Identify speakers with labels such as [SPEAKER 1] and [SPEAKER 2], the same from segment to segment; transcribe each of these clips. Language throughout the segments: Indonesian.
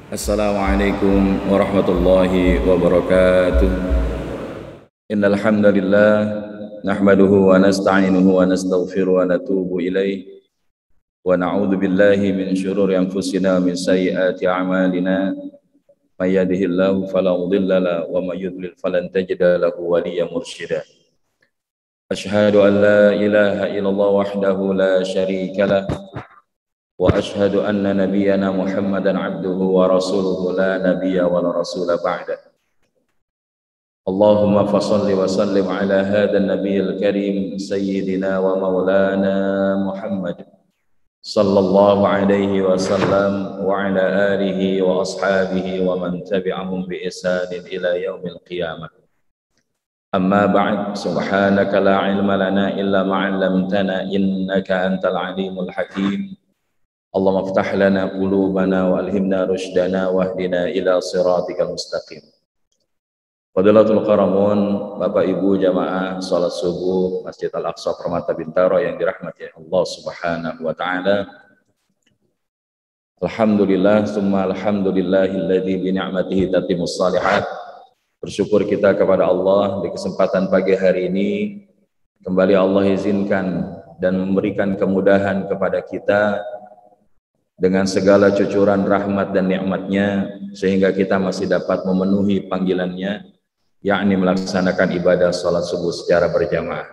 [SPEAKER 1] Assalamualaikum warahmatullahi wabarakatuh. Innal hamdalillah nahmaduhu wa nasta'inuhu wa nastaghfiruhu wa natubu ilaih wa na'udzu billahi min syururi anfusina min sayyiati a'malina may yahdihillahu fala mudilla lahu wa may yudlil falan tajida lahu waliyyan mursyida. Asyhadu an la ilaha illallah wahdahu la syarika lah wa asyhadu anna nabiyyana Muhammadan abduhu wa rasuluhu la nabiyya wa la rasula ba'da. Allahumma fassalli wa sallim ala hadzal nabiyil karim sayyidina wa maulana Muhammad sallallahu alaihi wasallam wa ala alihi wa ashabihi wa man tabi'ahum bi ihsanin ila yaumil qiyamah. Amma ba'd, subhanaka la ilma lana illa ma 'allamtana innaka antal alimul hakim. Allahumma aftah lana qulubana wa alhimna rushdana wahdina ila siratikal mustaqim. Fadilatul Qaramun, Bapak Ibu jamaah salat subuh Masjid Al-Aqsa Permata Bintaro yang dirahmati Allah Subhanahu wa taala. Alhamdulillah summa alhamdulillahilladzi bi ni'matihi tatimmus shalihat. Bersyukur kita kepada Allah di kesempatan pagi hari ini kembali Allah izinkan dan memberikan kemudahan kepada kita dengan segala cucuran rahmat dan nikmatnya sehingga kita masih dapat memenuhi panggilannya, yakni melaksanakan ibadah salat subuh secara berjamaah.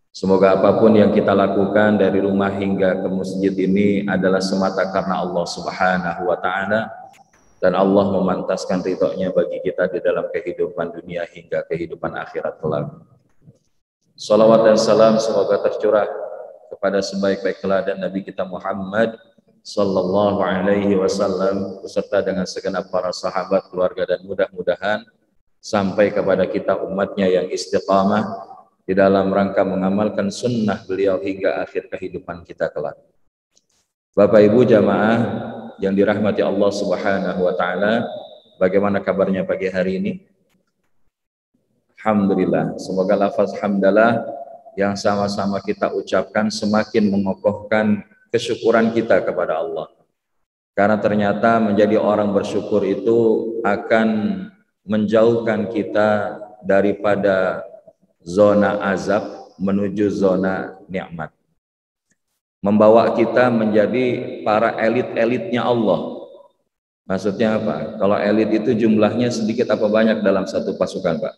[SPEAKER 1] Semoga apapun yang kita lakukan dari rumah hingga ke masjid ini adalah semata karena Allah Subhanahu wa taala dan Allah memantaskan ridhonya bagi kita di dalam kehidupan dunia hingga kehidupan akhirat kelak. Salawat dan salam semoga tercurah kepada sebaik-baik teladan Nabi kita Muhammad sallallahu alaihi wasallam beserta dengan segenap para sahabat, keluarga, dan mudah-mudahan sampai kepada kita umatnya yang istiqamah di dalam rangka mengamalkan sunnah beliau hingga akhir kehidupan kita kelak. Bapak Ibu jamaah yang dirahmati Allah Subhanahu wa taala, bagaimana kabarnya pagi hari ini? Alhamdulillah, semoga lafaz hamdalah yang sama-sama kita ucapkan semakin mengokohkan kesyukuran kita kepada Allah. Karena ternyata menjadi orang bersyukur itu akan menjauhkan kita daripada zona azab menuju zona nikmat. Membawa kita menjadi para elit-elitnya Allah. Maksudnya apa? Kalau elit itu jumlahnya sedikit apa banyak dalam satu pasukan, Pak?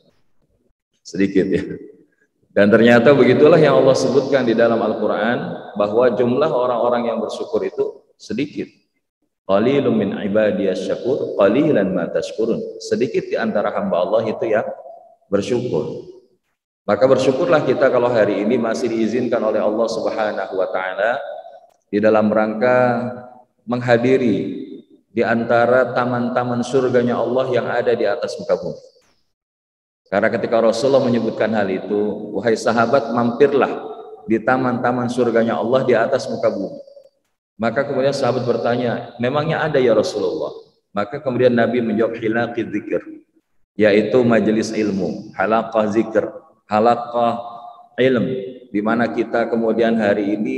[SPEAKER 1] Sedikit ya. Dan ternyata begitulah yang Allah sebutkan di dalam Al-Quran bahwa jumlah orang-orang yang bersyukur itu sedikit. Qalilum min ibadiyas syakur, qalilan ma tashkurun. Sedikit di antara hamba Allah itu yang bersyukur. Maka bersyukurlah kita kalau hari ini masih diizinkan oleh Allah Subhanahu wa taala di dalam rangka menghadiri di antara taman-taman surganya Allah yang ada di atas muka bumi. Karena ketika Rasulullah menyebutkan hal itu, wahai sahabat, mampirlah di taman-taman surganya Allah di atas muka bumi. Maka kemudian sahabat bertanya, memangnya ada ya Rasulullah? Maka kemudian Nabi menjawab, hilaqid dzikr, yaitu majelis ilmu, halaqah zikr, halaqah ilm, di mana kita kemudian hari ini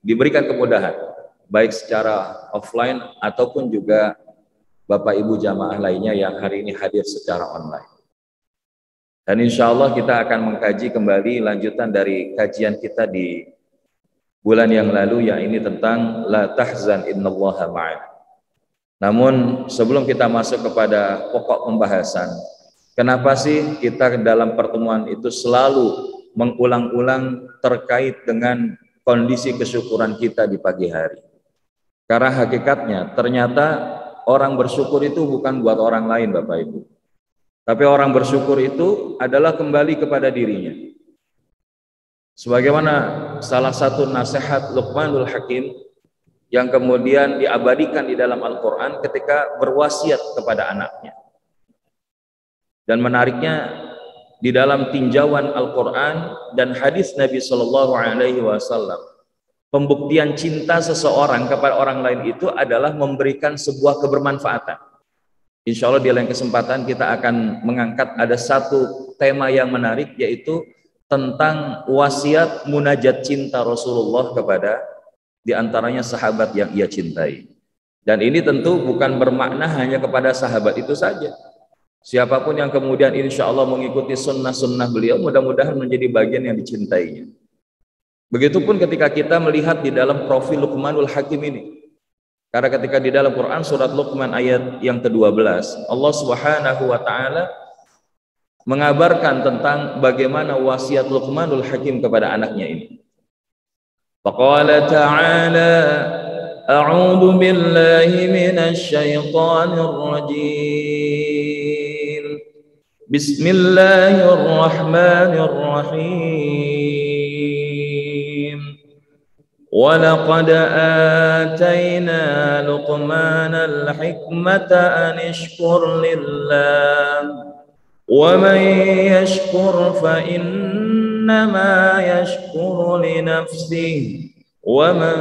[SPEAKER 1] diberikan kemudahan, baik secara offline ataupun juga Bapak Ibu jamaah lainnya yang hari ini hadir secara online. Dan insya Allah kita akan mengkaji kembali lanjutan dari kajian kita di bulan yang lalu, yaitu tentang la tahzan innallaha ma'ana. Namun sebelum kita masuk kepada pokok pembahasan, kenapa sih kita dalam pertemuan itu selalu mengulang-ulang terkait dengan kondisi kesyukuran kita di pagi hari? Karena hakikatnya ternyata orang bersyukur itu bukan buat orang lain, Bapak Ibu. Tapi orang bersyukur itu adalah kembali kepada dirinya. Sebagaimana salah satu nasihat Luqmanul Hakim yang kemudian diabadikan di dalam Al-Quran ketika berwasiat kepada anaknya. Dan menariknya di dalam tinjauan Al-Quran dan hadis Nabi Shallallahu Alaihi Wasallam, pembuktian cinta seseorang kepada orang lain itu adalah memberikan sebuah kebermanfaatan. Insya Allah di lain kesempatan kita akan mengangkat ada satu tema yang menarik, yaitu tentang wasiat munajat cinta Rasulullah kepada diantaranya sahabat yang ia cintai. Dan ini tentu bukan bermakna hanya kepada sahabat itu saja. Siapapun yang kemudian insya Allah mengikuti sunnah-sunnah beliau, mudah-mudahan menjadi bagian yang dicintainya. Begitupun ketika kita melihat di dalam profil Luqmanul Hakim ini. Karena ketika di dalam Quran surat Luqman ayat yang ke-12, Allah Subhanahu wa taala mengabarkan tentang bagaimana wasiat Luqmanul Hakim kepada anaknya ini. Faqala ta'ala a'udzu billahi minasy syaithanir rajim. Bismillahirrahmanirrahim. Wa laqad atayna Luqmanal hikmata an ishkur lillah wa man yashkur fa innama yashkuru li nafsihi wa man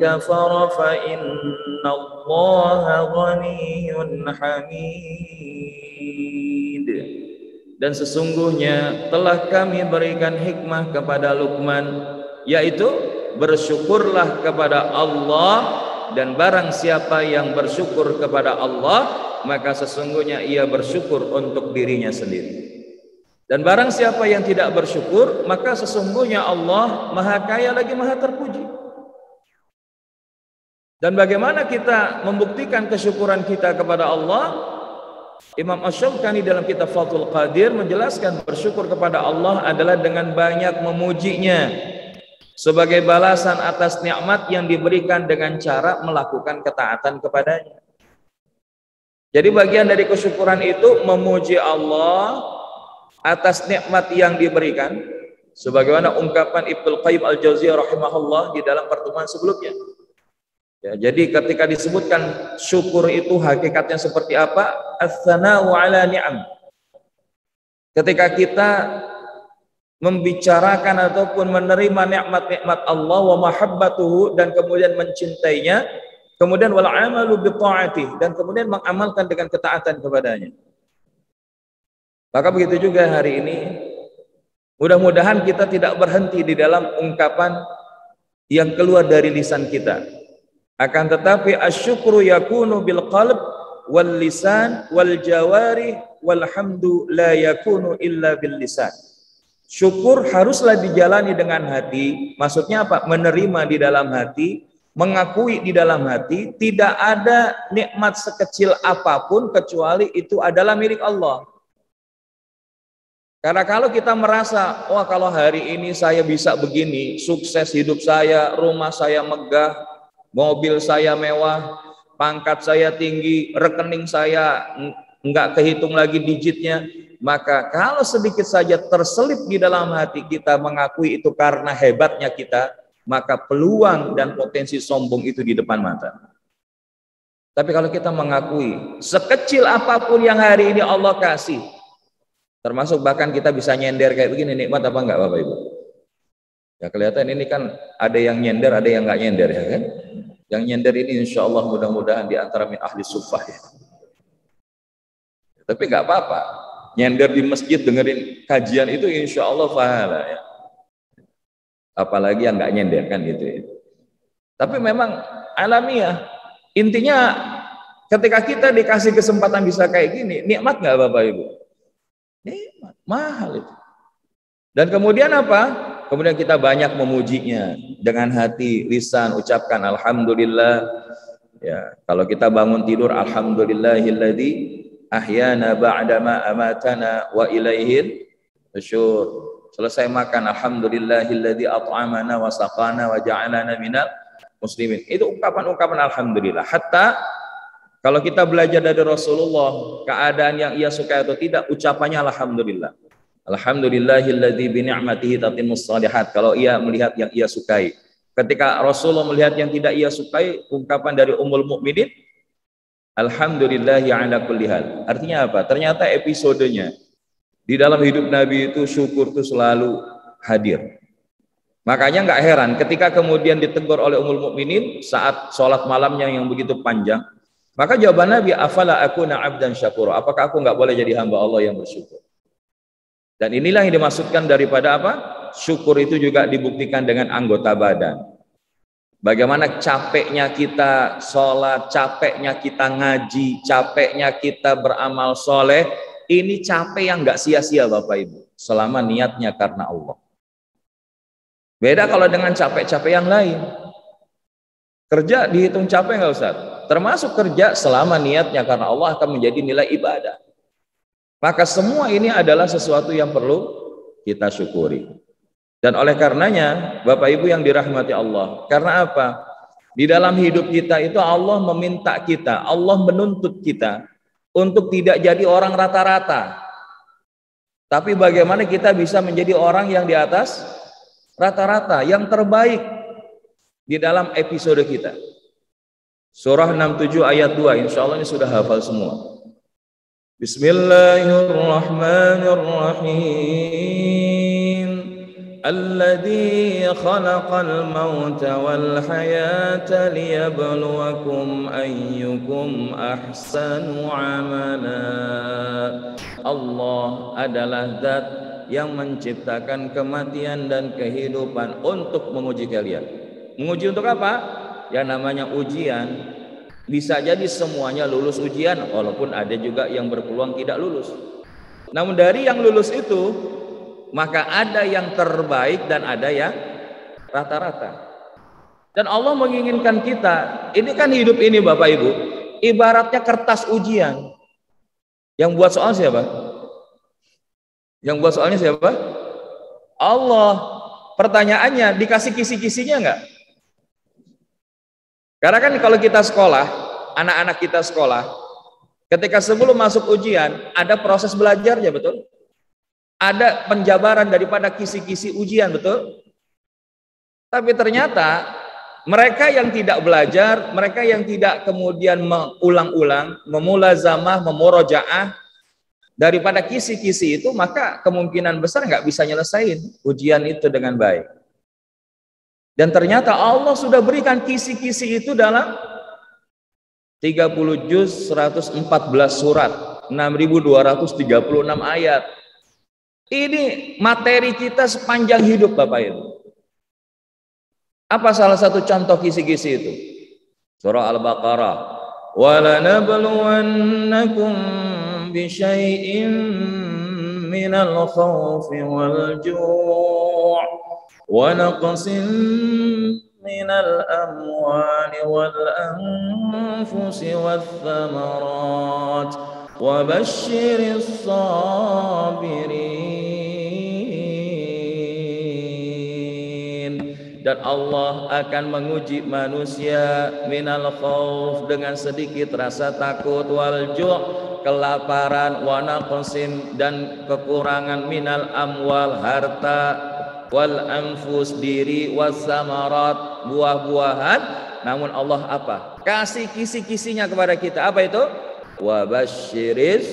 [SPEAKER 1] kafara fa innallaha ghaniyyun hamid. Dan sesungguhnya telah kami berikan hikmah kepada Luqman, yaitu bersyukurlah kepada Allah, dan barang siapa yang bersyukur kepada Allah maka sesungguhnya ia bersyukur untuk dirinya sendiri. Dan barang siapa yang tidak bersyukur, maka sesungguhnya Allah Maha Kaya lagi Maha Terpuji. Dan bagaimana kita membuktikan kesyukuran kita kepada Allah? Imam Asy-Syaukani dalam kitab Fathul Qadir menjelaskan bersyukur kepada Allah adalah dengan banyak memujinya sebagai balasan atas nikmat yang diberikan dengan cara melakukan ketaatan kepadanya. Jadi bagian dari kesyukuran itu memuji Allah atas nikmat yang diberikan, sebagaimana ungkapan Ibnu Qayyim Al-Jauziyah rahimahullah di dalam pertemuan sebelumnya. Ya, jadi ketika disebutkan syukur itu hakikatnya seperti apa? Ats-tsana'u 'ala ni'am. Ketika kita membicarakan ataupun menerima nikmat-nikmat Allah wa mahabbatuhu, dan kemudian mencintainya, kemudian wal 'amalu bi ta'atihi, dan kemudian mengamalkan dengan ketaatan kepadanya. Maka begitu juga hari ini, mudah-mudahan kita tidak berhenti di dalam ungkapan yang keluar dari lisan kita. Akan tetapi asyukru yakunu bil qalb wal lisan wal jawari wal hamdu la yakunu illa bil lisan. Syukur haruslah dijalani dengan hati. Maksudnya apa? Menerima di dalam hati, mengakui di dalam hati, tidak ada nikmat sekecil apapun kecuali itu adalah milik Allah. Karena kalau kita merasa, wah kalau hari ini saya bisa begini, sukses hidup saya, rumah saya megah, mobil saya mewah, pangkat saya tinggi, rekening saya enggak kehitung lagi digitnya, maka kalau sedikit saja terselip di dalam hati kita mengakui itu karena hebatnya kita, maka peluang dan potensi sombong itu di depan mata. Tapi kalau kita mengakui sekecil apapun yang hari ini Allah kasih, termasuk bahkan kita bisa nyender kayak begini, nikmat apa enggak Bapak Ibu? Ya kelihatan ini kan ada yang nyender, ada yang enggak nyender ya kan? Yang nyender ini insya Allah mudah-mudahan di antara min ahli suffah ya. Tapi enggak apa-apa, nyender di masjid dengerin kajian itu insya Allah pahala ya. Apalagi yang enggak nyender kan gitu ya. Tapi memang alamiah, intinya ketika kita dikasih kesempatan bisa kayak gini, nikmat enggak Bapak Ibu? Nikmat, mahal itu. Dan kemudian apa? Kemudian kita banyak memujinya dengan hati, lisan, ucapkan alhamdulillah. Ya, kalau kita bangun tidur alhamdulillahilladzi ahyana ba'dama amatana wa ilaihil nusyur. Selesai makan alhamdulillahilladzi at'amana wa saqana wa ja'alana minal muslimin. Itu ungkapan-ungkapan alhamdulillah. Hatta kalau kita belajar dari Rasulullah, keadaan yang ia sukai atau tidak, ucapannya alhamdulillah. Alhamdulillahilladzi bi ni'matihi tatimmus shalihat. Kalau ia melihat yang ia sukai. Ketika Rasulullah melihat yang tidak ia sukai, ungkapan dari Ummul Mukminin, alhamdulillahi ala kulli hal. Artinya apa? Ternyata episodenya di dalam hidup Nabi itu syukur itu selalu hadir. Makanya nggak heran ketika kemudian ditegur oleh Ummul Mukminin saat sholat malamnya yang begitu panjang, maka jawaban Nabi, afala akuna abdan syakura, apakah aku nggak boleh jadi hamba Allah yang bersyukur? Dan inilah yang dimaksudkan daripada apa? Syukur itu juga dibuktikan dengan anggota badan. Bagaimana capeknya kita sholat, capeknya kita ngaji, capeknya kita beramal soleh. Ini capek yang nggak sia-sia Bapak Ibu, selama niatnya karena Allah. Beda kalau dengan capek-capek yang lain. Kerja dihitung capek nggak Ustaz? Termasuk kerja selama niatnya karena Allah akan menjadi nilai ibadah. Maka semua ini adalah sesuatu yang perlu kita syukuri. Dan oleh karenanya, Bapak Ibu yang dirahmati Allah, karena apa? Di dalam hidup kita itu Allah meminta kita, Allah menuntut kita untuk tidak jadi orang rata-rata. Tapi bagaimana kita bisa menjadi orang yang di atas rata-rata, yang terbaik di dalam episode kita. Surah 67 ayat 2, insya Allah ini sudah hafal semua. Bismillahirrahmanirrahim. Alladzi khalaqal mauta wal hayata liyabluwakum ayyukum ahsanu amala. Allah adalah zat yang menciptakan kematian dan kehidupan untuk menguji kalian. Menguji untuk apa? Yang namanya ujian bisa jadi semuanya lulus ujian, walaupun ada juga yang berpeluang tidak lulus. Namun dari yang lulus itu, maka ada yang terbaik dan ada yang rata-rata. Dan Allah menginginkan kita, ini kan hidup ini Bapak Ibu, ibaratnya kertas ujian. Yang buat soal siapa? Yang buat soalnya siapa? Allah. Pertanyaannya, dikasih kisi-kisinya enggak? Karena kan kalau kita sekolah, anak-anak kita sekolah, ketika sebelum masuk ujian, ada proses belajarnya, betul? Ada penjabaran daripada kisi-kisi ujian, betul? Tapi ternyata mereka yang tidak belajar, mereka yang tidak kemudian mengulang-ulang, memulazamah, memurajaah daripada kisi-kisi itu, maka kemungkinan besar nggak bisa nyelesain ujian itu dengan baik. Dan ternyata Allah sudah berikan kisi-kisi itu dalam 30 juz 114 surat, 6.236 ayat. Ini materi kita sepanjang hidup Bapak Ibu. Apa salah satu contoh kisi-kisi itu? Surah Al-Baqarah. وَلَنَبْلُوَنَّكُمْ بِشَيْءٍ مِّنَ الْخَوْفِ وَالْجُوعِ وَنَقْصٍ مِّنَ الْأَمْوَالِ وَالْأَنفُسِ وَالثَّمَرَاتِ وَبَشِّرِ الصَّابِرِينَ. Dan Allah akan menguji manusia minal khauf, dengan sedikit rasa takut, wal ju' kelaparan, wa naqsin dan kekurangan, minal amwal harta, wal anfus diri, was samarat buah-buahan. Namun Allah apa? Kasih kisi-kisinya kepada kita. Apa itu? Wa basyiris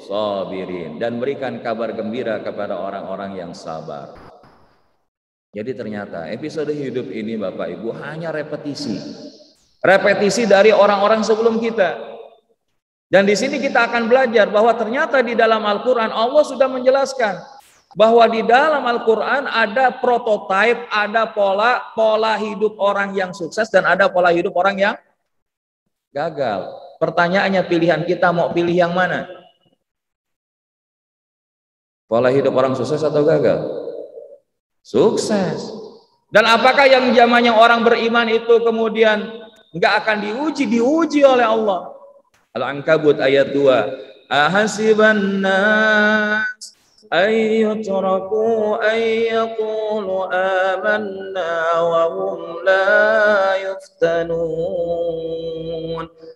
[SPEAKER 1] sabirin, dan berikan kabar gembira kepada orang-orang yang sabar. Jadi ternyata episode hidup ini Bapak Ibu hanya repetisi. Repetisi dari orang-orang sebelum kita. Dan di sini kita akan belajar bahwa ternyata di dalam Al-Quran Allah sudah menjelaskan bahwa di dalam Al-Quran ada prototipe, ada pola hidup orang yang sukses dan ada pola hidup orang yang gagal. Pertanyaannya, pilihan kita mau pilih yang mana? Pola hidup orang sukses atau gagal? Sukses. Dan apakah yang zamannya orang beriman itu kemudian enggak akan diuji oleh Allah? Al-Ankabut ayat 2. Ahasiban nas ayyutraku ayyaqulu amanna wa hum la yuftanun.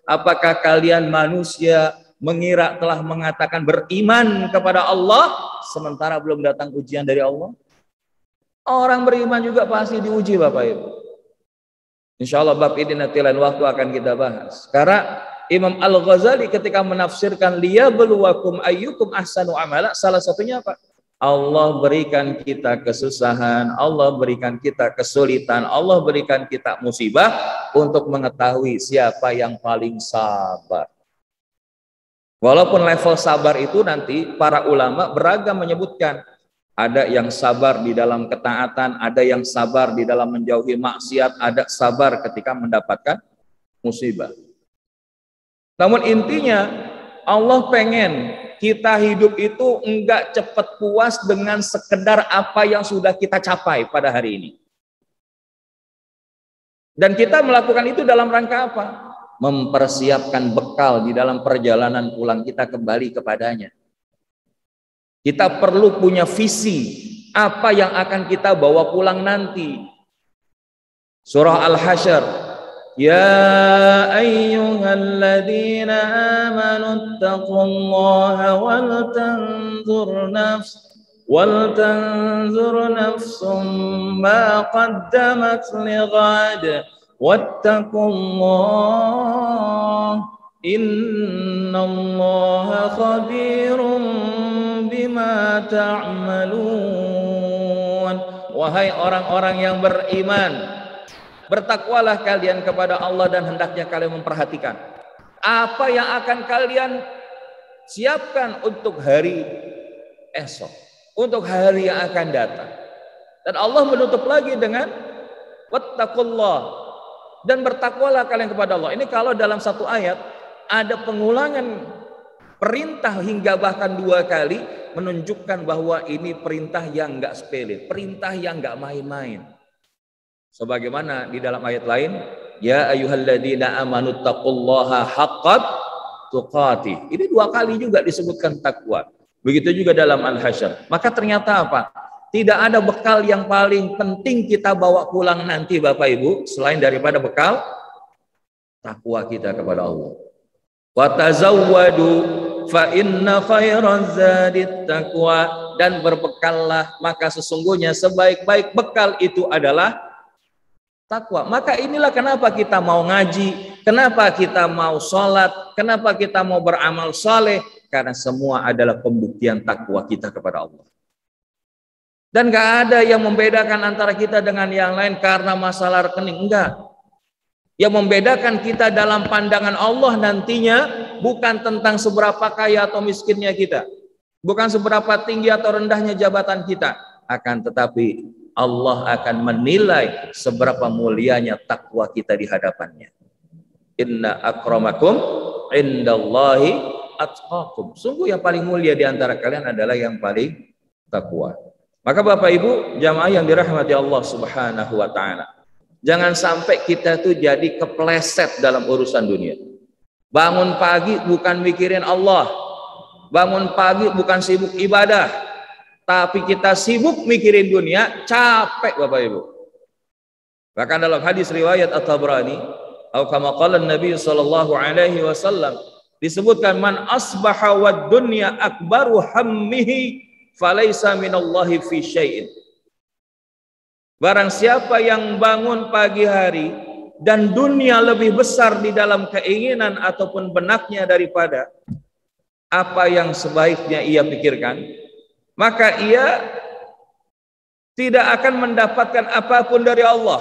[SPEAKER 1] Apakah kalian manusia mengira telah mengatakan beriman kepada Allah sementara belum datang ujian dari Allah? Orang beriman juga pasti diuji Bapak Ibu. Insya Allah bab ini nanti lain waktu akan kita bahas. Karena Imam Al-Ghazali ketika menafsirkan liyabluwakum ayyukum ahsanu amala, salah satunya apa? Allah berikan kita kesusahan, Allah berikan kita kesulitan, Allah berikan kita musibah untuk mengetahui siapa yang paling sabar. Walaupun level sabar itu nanti para ulama beragam menyebutkan. Ada yang sabar di dalam ketaatan, ada yang sabar di dalam menjauhi maksiat, ada sabar ketika mendapatkan musibah. Namun intinya Allah pengen kita hidup itu enggak cepat puas dengan sekedar apa yang sudah kita capai pada hari ini. Dan kita melakukan itu dalam rangka apa? Mempersiapkan bekal di dalam perjalanan pulang kita kembali kepadanya. Kita perlu punya visi apa yang akan kita bawa pulang nanti. Surah Al-Hasyr, ya ayyuhalladzina amanu taqullaha wal tanzur nafsum ma qaddamat lighad wattaqullah innallaha khabirum bima ta'malun. Wahai orang-orang yang beriman, bertakwalah kalian kepada Allah dan hendaknya kalian memperhatikan apa yang akan kalian siapkan untuk hari esok, untuk hari yang akan datang. Dan Allah menutup lagi dengan wattaqullah, dan bertakwalah kalian kepada Allah. Ini kalau dalam satu ayat ada pengulangan perintah hingga bahkan 2 kali, menunjukkan bahwa ini perintah yang enggak sepele, perintah yang enggak main-main. Sebagaimana di dalam ayat lain, ya ayyuhalladzina amanu taqullaha haqqat tuqatih. Ini 2 kali juga disebutkan takwa. Begitu juga dalam Al-Hasyr. Maka ternyata apa? Tidak ada bekal yang paling penting kita bawa pulang nanti Bapak Ibu selain daripada bekal takwa kita kepada Allah. Wa tazawwadu fa inna khairaz zadit taqwa, dan berbekallah maka sesungguhnya sebaik-baik bekal itu adalah takwa. Maka inilah kenapa kita mau ngaji, kenapa kita mau sholat, kenapa kita mau beramal saleh, karena semua adalah pembuktian takwa kita kepada Allah. Dan gak ada yang membedakan antara kita dengan yang lain karena masalah rekening, enggak. Yang membedakan kita dalam pandangan Allah nantinya bukan tentang seberapa kaya atau miskinnya kita, bukan seberapa tinggi atau rendahnya jabatan kita, akan tetapi Allah akan menilai seberapa mulianya takwa kita di hadapannya. Inna akramakum indallahi atqakum. Sungguh yang paling mulia di antara kalian adalah yang paling takwa. Maka Bapak Ibu jamaah yang dirahmati Allah Subhanahu wa taala, jangan sampai kita tuh jadi kepleset dalam urusan dunia. Bangun pagi bukan mikirin Allah, bangun pagi bukan sibuk ibadah, tapi kita sibuk mikirin dunia, capek Bapak Ibu. Bahkan dalam hadis riwayat At-Tabrani, atau kama qala Nabi sallallahu alaihi wasallam, disebutkan man asbaha wad dunya akbaru hammihi falaisa minallahi fi syai'in. Barang siapa yang bangun pagi hari dan dunia lebih besar di dalam keinginan ataupun benaknya daripada apa yang sebaiknya ia pikirkan, maka ia tidak akan mendapatkan apapun dari Allah.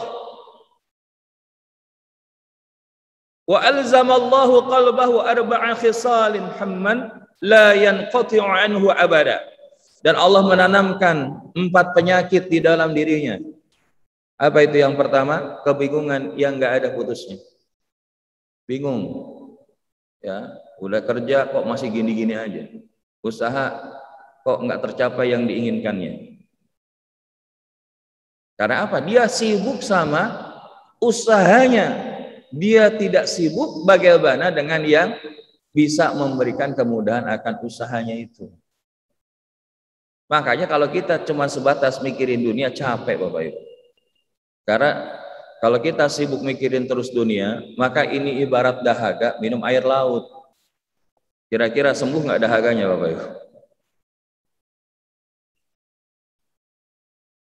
[SPEAKER 1] Wa alzamallahu qalbahu arba'a khisalin hamman la yanqati'u anhu abada. Dan Allah menanamkan 4 penyakit di dalam dirinya. Apa itu yang pertama? Kebingungan yang enggak ada putusnya. Bingung. Ya, udah kerja kok masih gini-gini aja. Usaha kok enggak tercapai yang diinginkannya. Karena apa? Dia sibuk sama usahanya. Dia tidak sibuk bagaimana dengan yang bisa memberikan kemudahan akan usahanya itu. Makanya kalau kita cuma sebatas mikirin dunia, capek Bapak Ibu. Karena kalau kita sibuk mikirin terus dunia, maka ini ibarat dahaga minum air laut. Kira-kira sembuh nggak dahaganya Bapak Ibu?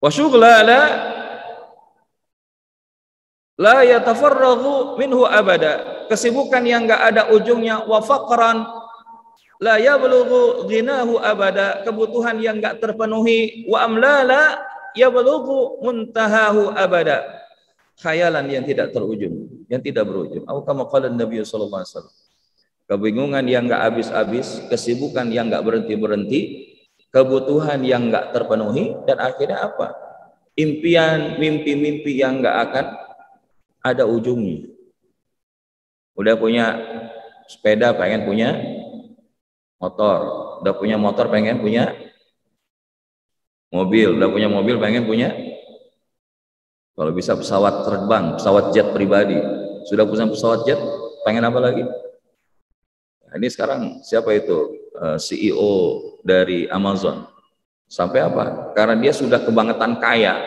[SPEAKER 1] Wa syughla la yatafarraghu minhu abada. Kesibukan yang nggak ada ujungnya. Wa faqran la yablughu ghinahu abada. Kebutuhan yang nggak terpenuhi. Wa amlala yablughu muntahahu abada. Khayalan yang tidak terujung, yang tidak berujung. Atau kama qala Nabi sallallahu alaihi wasallam. Kebingungan yang enggak habis-habis, kesibukan yang enggak berhenti-berhenti, kebutuhan yang nggak terpenuhi, dan akhirnya apa? Impian, mimpi-mimpi yang nggak akan ada ujungnya. Udah punya sepeda pengen punya motor, udah punya motor pengen punya mobil, udah punya mobil pengen punya, kalau bisa pesawat terbang, pesawat jet pribadi. Sudah punya pesawat jet, pengen apa lagi? Nah, ini sekarang siapa itu CEO dari Amazon? Sampai apa? Karena dia sudah kebangetan kaya,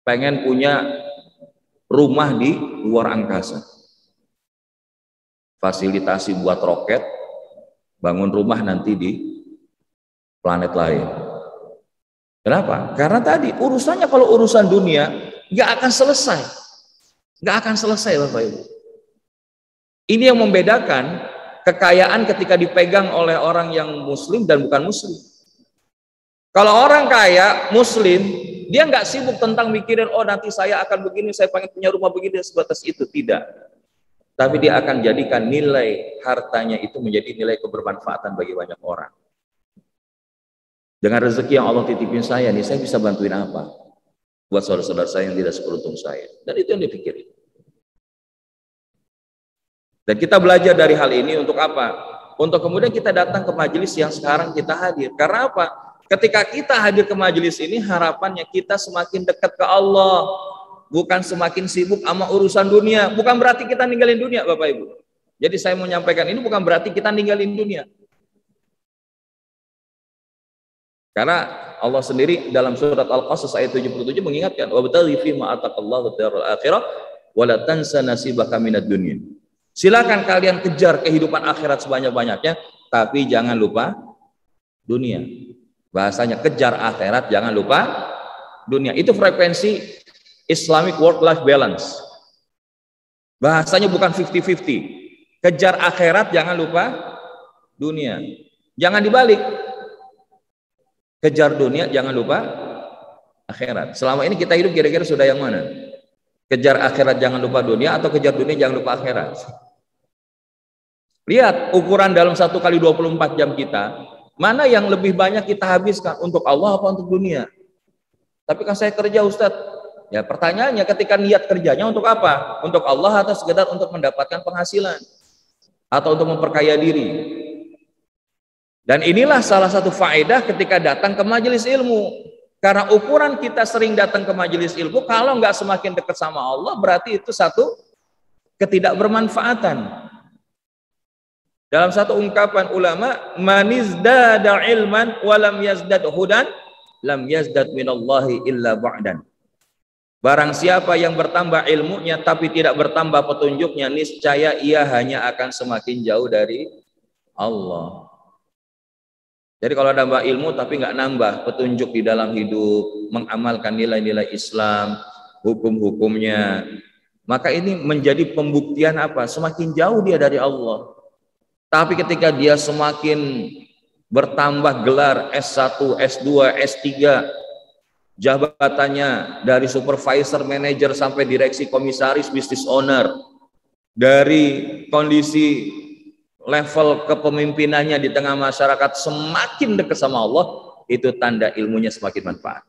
[SPEAKER 1] pengen punya rumah di luar angkasa, fasilitasi buat roket, bangun rumah nanti di planet lain. Kenapa? Karena tadi urusannya, kalau urusan dunia nggak akan selesai, nggak akan selesai, Bapak Ibu. Ini yang membedakan kekayaan ketika dipegang oleh orang yang muslim dan bukan muslim. Kalau orang kaya muslim, dia nggak sibuk tentang mikirin, oh nanti saya akan begini, saya pengen punya rumah begini, sebatas itu, tidak. Tapi dia akan jadikan nilai hartanya itu menjadi nilai kebermanfaatan bagi banyak orang. Dengan rezeki yang Allah titipin saya nih, saya bisa bantuin apa buat saudara-saudara saya yang tidak seberuntung saya. Dan itu yang dipikirin. Dan kita belajar dari hal ini untuk apa? Untuk kemudian kita datang ke majelis yang sekarang kita hadir. Karena apa? Ketika kita hadir ke majelis ini, harapannya kita semakin dekat ke Allah, bukan semakin sibuk sama urusan dunia. Bukan berarti kita ninggalin dunia, Bapak Ibu. Jadi saya mau menyampaikan ini bukan berarti kita ninggalin dunia. Karena Allah sendiri dalam surat Al-Qasas ayat 77 mengingatkan, wabtaghi fima ataqallahu darul akhirah wa la tansa nasibaka minad dunya. Silakan kalian kejar kehidupan akhirat sebanyak-banyaknya, tapi jangan lupa dunia. Bahasanya kejar akhirat, jangan lupa dunia. Itu frekuensi Islamic work-life balance. Bahasanya bukan 50-50. Kejar akhirat, jangan lupa dunia. Jangan dibalik. Kejar dunia, jangan lupa akhirat. Selama ini kita hidup kira-kira sudah yang mana? Kejar akhirat, jangan lupa dunia, atau kejar dunia, jangan lupa akhirat? Lihat ukuran dalam 1 kali 24 jam kita, mana yang lebih banyak kita habiskan, untuk Allah apa untuk dunia? Tapi kan saya kerja, Ustadz. Ya pertanyaannya, ketika niat kerjanya untuk apa? Untuk Allah atau sekedar untuk mendapatkan penghasilan? Atau untuk memperkaya diri? Dan inilah salah satu faedah ketika datang ke majelis ilmu. Karena ukuran kita sering datang ke majelis ilmu, kalau nggak semakin dekat sama Allah, berarti itu satu ketidakbermanfaatan. Dalam satu ungkapan ulama, manizdada ilman walam yazdad hudan, lam yazdad minallahi illa ba'dan. Barang siapa yang bertambah ilmunya tapi tidak bertambah petunjuknya, niscaya ia hanya akan semakin jauh dari Allah. Jadi kalau nambah ilmu tapi nggak nambah petunjuk di dalam hidup, mengamalkan nilai-nilai Islam, hukum-hukumnya, maka ini menjadi pembuktian apa? Semakin jauh dia dari Allah. Tapi ketika dia semakin bertambah gelar S1, S2, S3, jabatannya dari supervisor, manajer sampai direksi, komisaris, business owner, dari kondisi level kepemimpinannya di tengah masyarakat semakin dekat sama Allah, itu tanda ilmunya semakin manfaat.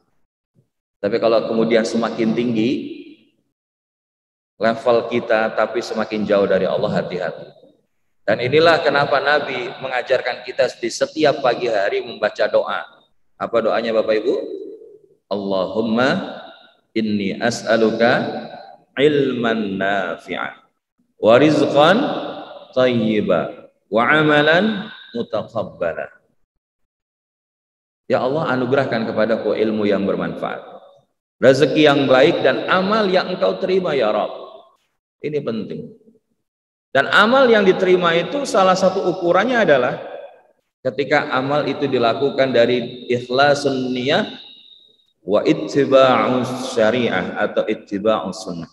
[SPEAKER 1] Tapi kalau kemudian semakin tinggi level kita tapi semakin jauh dari Allah, hati-hati. Dan inilah kenapa Nabi mengajarkan kita di setiap pagi hari membaca doa. Apa doanya Bapak Ibu? Allahumma inni as'aluka ilman nafi'an wa rizqan thayyiban wa amalan mutaqabbala. Ya Allah, anugerahkan kepadaku ilmu yang bermanfaat, rezeki yang baik, dan amal yang Engkau terima ya Rabb. Ini penting. Dan amal yang diterima itu salah satu ukurannya adalah ketika amal itu dilakukan dari ikhlasun niyah wa ittiba'us syariah atau ittiba'us sunnah.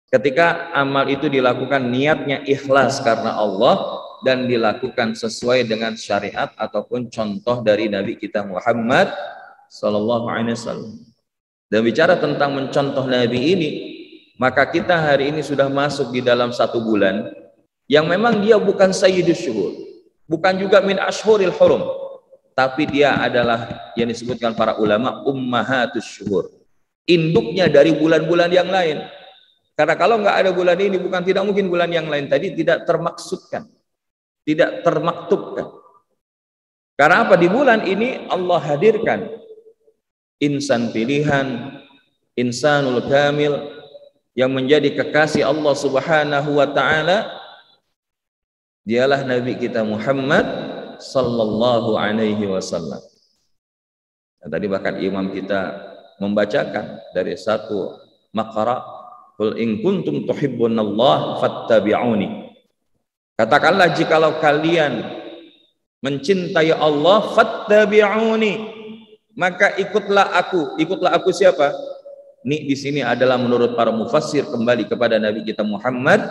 [SPEAKER 1] Ketika amal itu dilakukan niatnya ikhlas karena Allah dan dilakukan sesuai dengan syariat ataupun contoh dari Nabi kita Muhammad sallallahu alaihi wasallam. Dan bicara tentang mencontoh Nabi ini, maka kita hari ini sudah masuk di dalam 1 bulan yang memang dia bukan sayyidus syuhur, bukan juga min ashhuril hurum, tapi dia adalah yang disebutkan para ulama ummahatus syuhur, induknya dari bulan-bulan yang lain. Karena kalau nggak ada bulan ini, bukan tidak mungkin bulan yang lain tadi tidak termaksudkan, tidak termaktubkan. Karena apa? Di bulan ini Allah hadirkan insan pilihan, insanul kamil yang menjadi kekasih Allah Subhanahu wa taala. Dialah Nabi kita Muhammad sallallahu alaihi wasallam. Tadi bahkan imam kita membacakan dari satu maqara, qul in kuntum tuhibbunallah fattabi'uni. Katakanlah jikalau kalian mencintai Allah, fattabi'uni, maka ikutlah aku. Ikutlah aku siapa? Ini di sini adalah menurut para mufassir kembali kepada Nabi kita Muhammad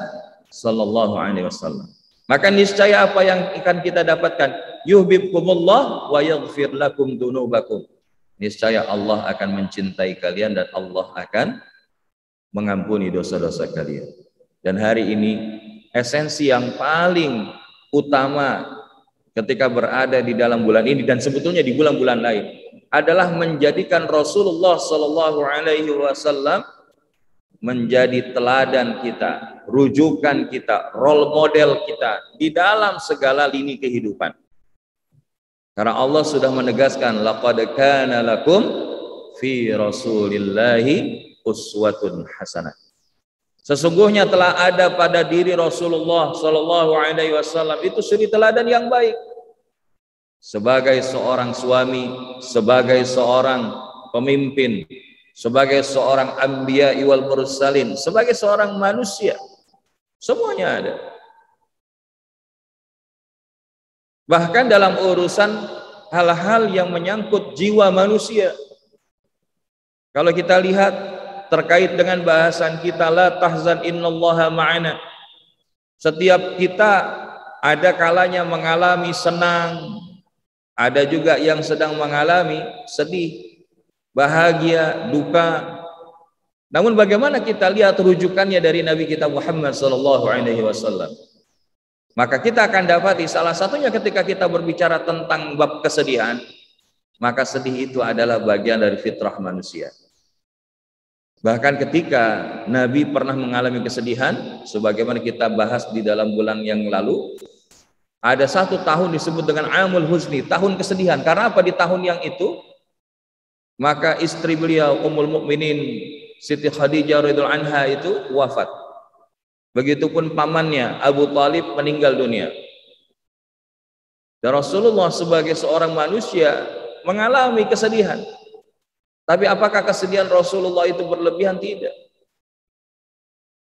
[SPEAKER 1] sallallahu alaihi wasallam. Maka niscaya apa yang akan kita dapatkan? Yuhibbukumullah wa yaghfir lakum dunubakum. Niscaya Allah akan mencintai kalian dan Allah akan mengampuni dosa-dosa kalian. Dan hari ini esensi yang paling utama ketika berada di dalam bulan ini dan sebetulnya di bulan-bulan lain adalah menjadikan Rasulullah sallallahu alaihi wasallam menjadi teladan kita, rujukan kita, role model kita di dalam segala lini kehidupan. Karena Allah sudah menegaskan, laqad kana lakum fi rasulillahi uswatun hasanah. Sesungguhnya telah ada pada diri Rasulullah sallallahu alaihi wasallam itu suri teladan yang baik. Sebagai seorang suami, sebagai seorang pemimpin, sebagai seorang anbiya wal mursalin, sebagai seorang manusia, semuanya ada. Bahkan dalam urusan hal-hal yang menyangkut jiwa manusia, kalau kita lihat terkait dengan bahasan kita, la tahzan innallaha ma'ana, setiap kita ada kalanya mengalami senang, ada juga yang sedang mengalami sedih, bahagia, duka. Namun bagaimana kita lihat rujukannya dari Nabi kita Muhammad sallallahu alaihi wasallam? Maka kita akan dapati salah satunya ketika kita berbicara tentang bab kesedihan, maka sedih itu adalah bagian dari fitrah manusia. Bahkan ketika Nabi pernah mengalami kesedihan, sebagaimana kita bahas di dalam bulan yang lalu, ada satu tahun disebut dengan Amul Huzni, tahun kesedihan. Karena apa? Di tahun yang itu maka istri beliau Ummul Mukminin Siti Khadijah radhiyallahu anha itu wafat. Begitupun pamannya Abu Talib meninggal dunia. Dan Rasulullah sebagai seorang manusia mengalami kesedihan. Tapi apakah kesedihan Rasulullah itu berlebihan? Tidak.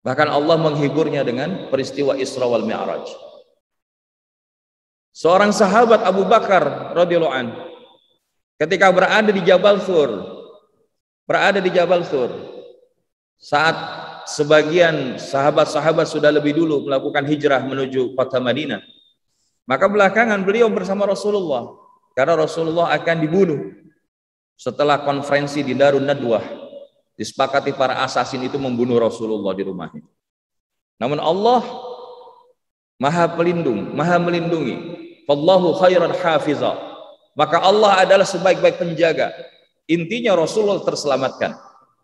[SPEAKER 1] Bahkan Allah menghiburnya dengan peristiwa Isra wal Mi'raj. Seorang sahabat Abu Bakar radhiyallahu anhu ketika berada di Jabal Thur, saat sebagian sahabat-sahabat sudah lebih dulu melakukan hijrah menuju kota Madinah, maka belakangan beliau bersama Rasulullah, karena Rasulullah akan dibunuh setelah konferensi di Darun Nadwah. Disepakati para asasin itu membunuh Rasulullah di rumahnya. Namun Allah Maha Pelindung, Maha Melindungi. Wallahu khairan hafiza. Maka Allah adalah sebaik-baik penjaga. Intinya Rasulullah terselamatkan.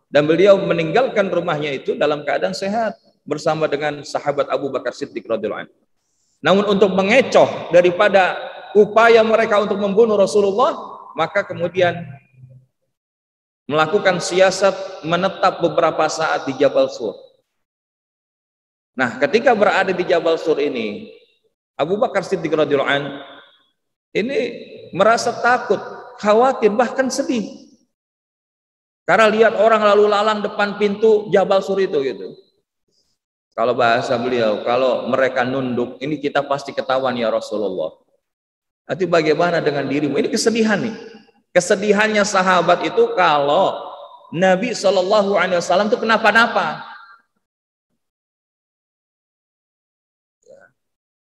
[SPEAKER 1] Dan beliau meninggalkan rumahnya itu dalam keadaan sehat bersama dengan sahabat Abu Bakar Siddiq radhiyallahu anhu. Namun untuk mengecoh daripada upaya mereka untuk membunuh Rasulullah, maka kemudian melakukan siasat menetap beberapa saat di Jabal Thur. Nah, ketika berada di Jabal Thur ini, Abu Bakar Siddiq radhiyallahu anhu ini merasa takut, khawatir, bahkan sedih. Karena lihat orang lalu lalang depan pintu Jabal Thur itu gitu. Kalau bahasa beliau, kalau mereka nunduk, ini kita pasti ketahuan ya Rasulullah. Nanti bagaimana dengan dirimu? Ini kesedihan nih. Kesedihannya sahabat itu kalau Nabi SAW itu kenapa-napa.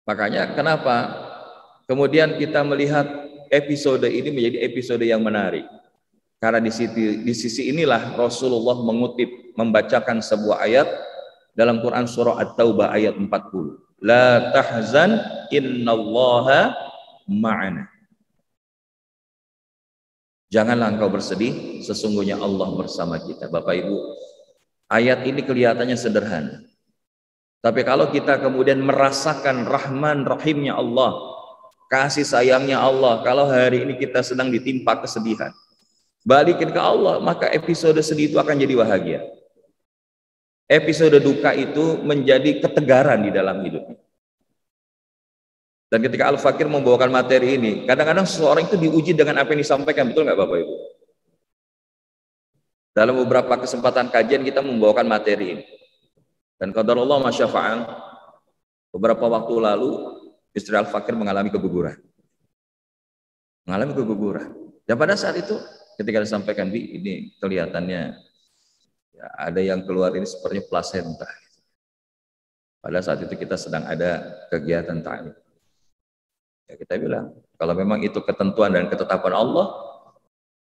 [SPEAKER 1] Makanya kenapa kemudian kita melihat episode ini menjadi episode yang menarik. Karena di sisi inilah Rasulullah membacakan sebuah ayat dalam Quran surah At-Taubah ayat 40. La tahzan innallaha ma'ana. Janganlah engkau bersedih, sesungguhnya Allah bersama kita. Bapak Ibu, ayat ini kelihatannya sederhana. Tapi kalau kita kemudian merasakan Rahman Rahimnya Allah, kasih sayangnya Allah, kalau hari ini kita sedang ditimpa kesedihan, balikin ke Allah, maka episode sedih itu akan jadi bahagia. Episode duka itu menjadi ketegaran di dalam hidupnya. Dan ketika Al-Fakir membawakan materi ini, kadang-kadang seseorang itu diuji dengan apa yang disampaikan, betul nggak Bapak Ibu? Dalam beberapa kesempatan kajian kita membawakan materi ini. Dan qadarullah ma syafa'al, beberapa waktu lalu istri Al-Fakir mengalami keguguran. Dan pada saat itu ketika disampaikan, Bi, ini kelihatannya ya, ada yang keluar ini sepertinya plasenta. Pada saat itu kita sedang ada kegiatan ta'lim. Ya, kita bilang, kalau memang itu ketentuan dan ketetapan Allah,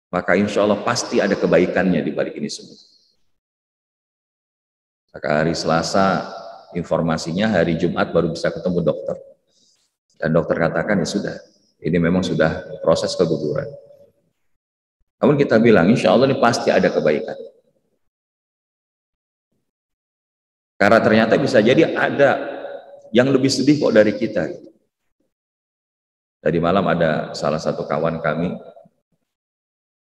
[SPEAKER 1] maka insya Allah pasti ada kebaikannya di balik ini semua. Maka hari Selasa informasinya, hari Jumat baru bisa ketemu dokter. Dan dokter katakan ya sudah, ini memang sudah proses keguguran. Namun kita bilang insya Allah ini pasti ada kebaikan. Karena ternyata bisa jadi ada yang lebih sedih kok dari kita. Tadi malam ada salah satu kawan kami,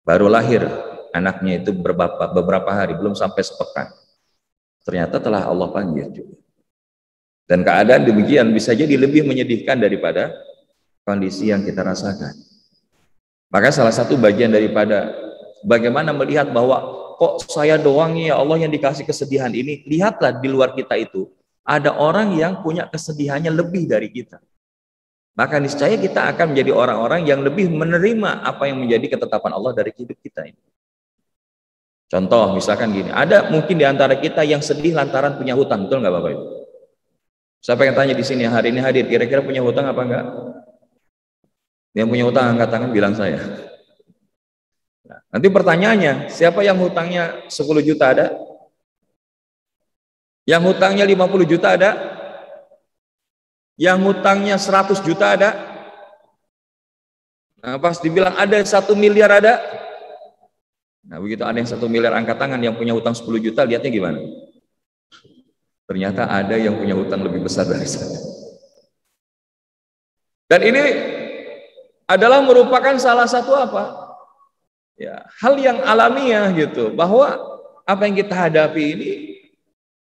[SPEAKER 1] baru lahir anaknya itu beberapa hari, belum sampai sepekan. Ternyata telah Allah panggil juga. Dan keadaan demikian bisa jadi lebih menyedihkan daripada kondisi yang kita rasakan. Maka salah satu bagian daripada bagaimana melihat bahwa kok saya doang ya Allah yang dikasih kesedihan ini, lihatlah di luar kita itu ada orang yang punya kesedihannya lebih dari kita. Maka niscaya kita akan menjadi orang-orang yang lebih menerima apa yang menjadi ketetapan Allah dari hidup kita ini. Contoh misalkan gini, ada mungkin di antara kita yang sedih lantaran punya hutang, betul nggak Bapak Ibu? Saya pengen tanya di sini hari ini hadir, kira-kira punya hutang apa enggak? Yang punya hutang angkat tangan bilang saya. Nah, nanti pertanyaannya, siapa yang hutangnya 10 juta ada? Yang hutangnya 50 juta ada? Yang hutangnya 100 juta ada? Nah, pas dibilang ada 1 miliar ada? Nah, begitu ada yang 1 miliar angkat tangan, yang punya hutang 10 juta, lihatnya gimana? Ternyata ada yang punya hutang lebih besar dari saya. Dan ini adalah merupakan salah satu apa? Ya, hal yang alamiah gitu, bahwa apa yang kita hadapi ini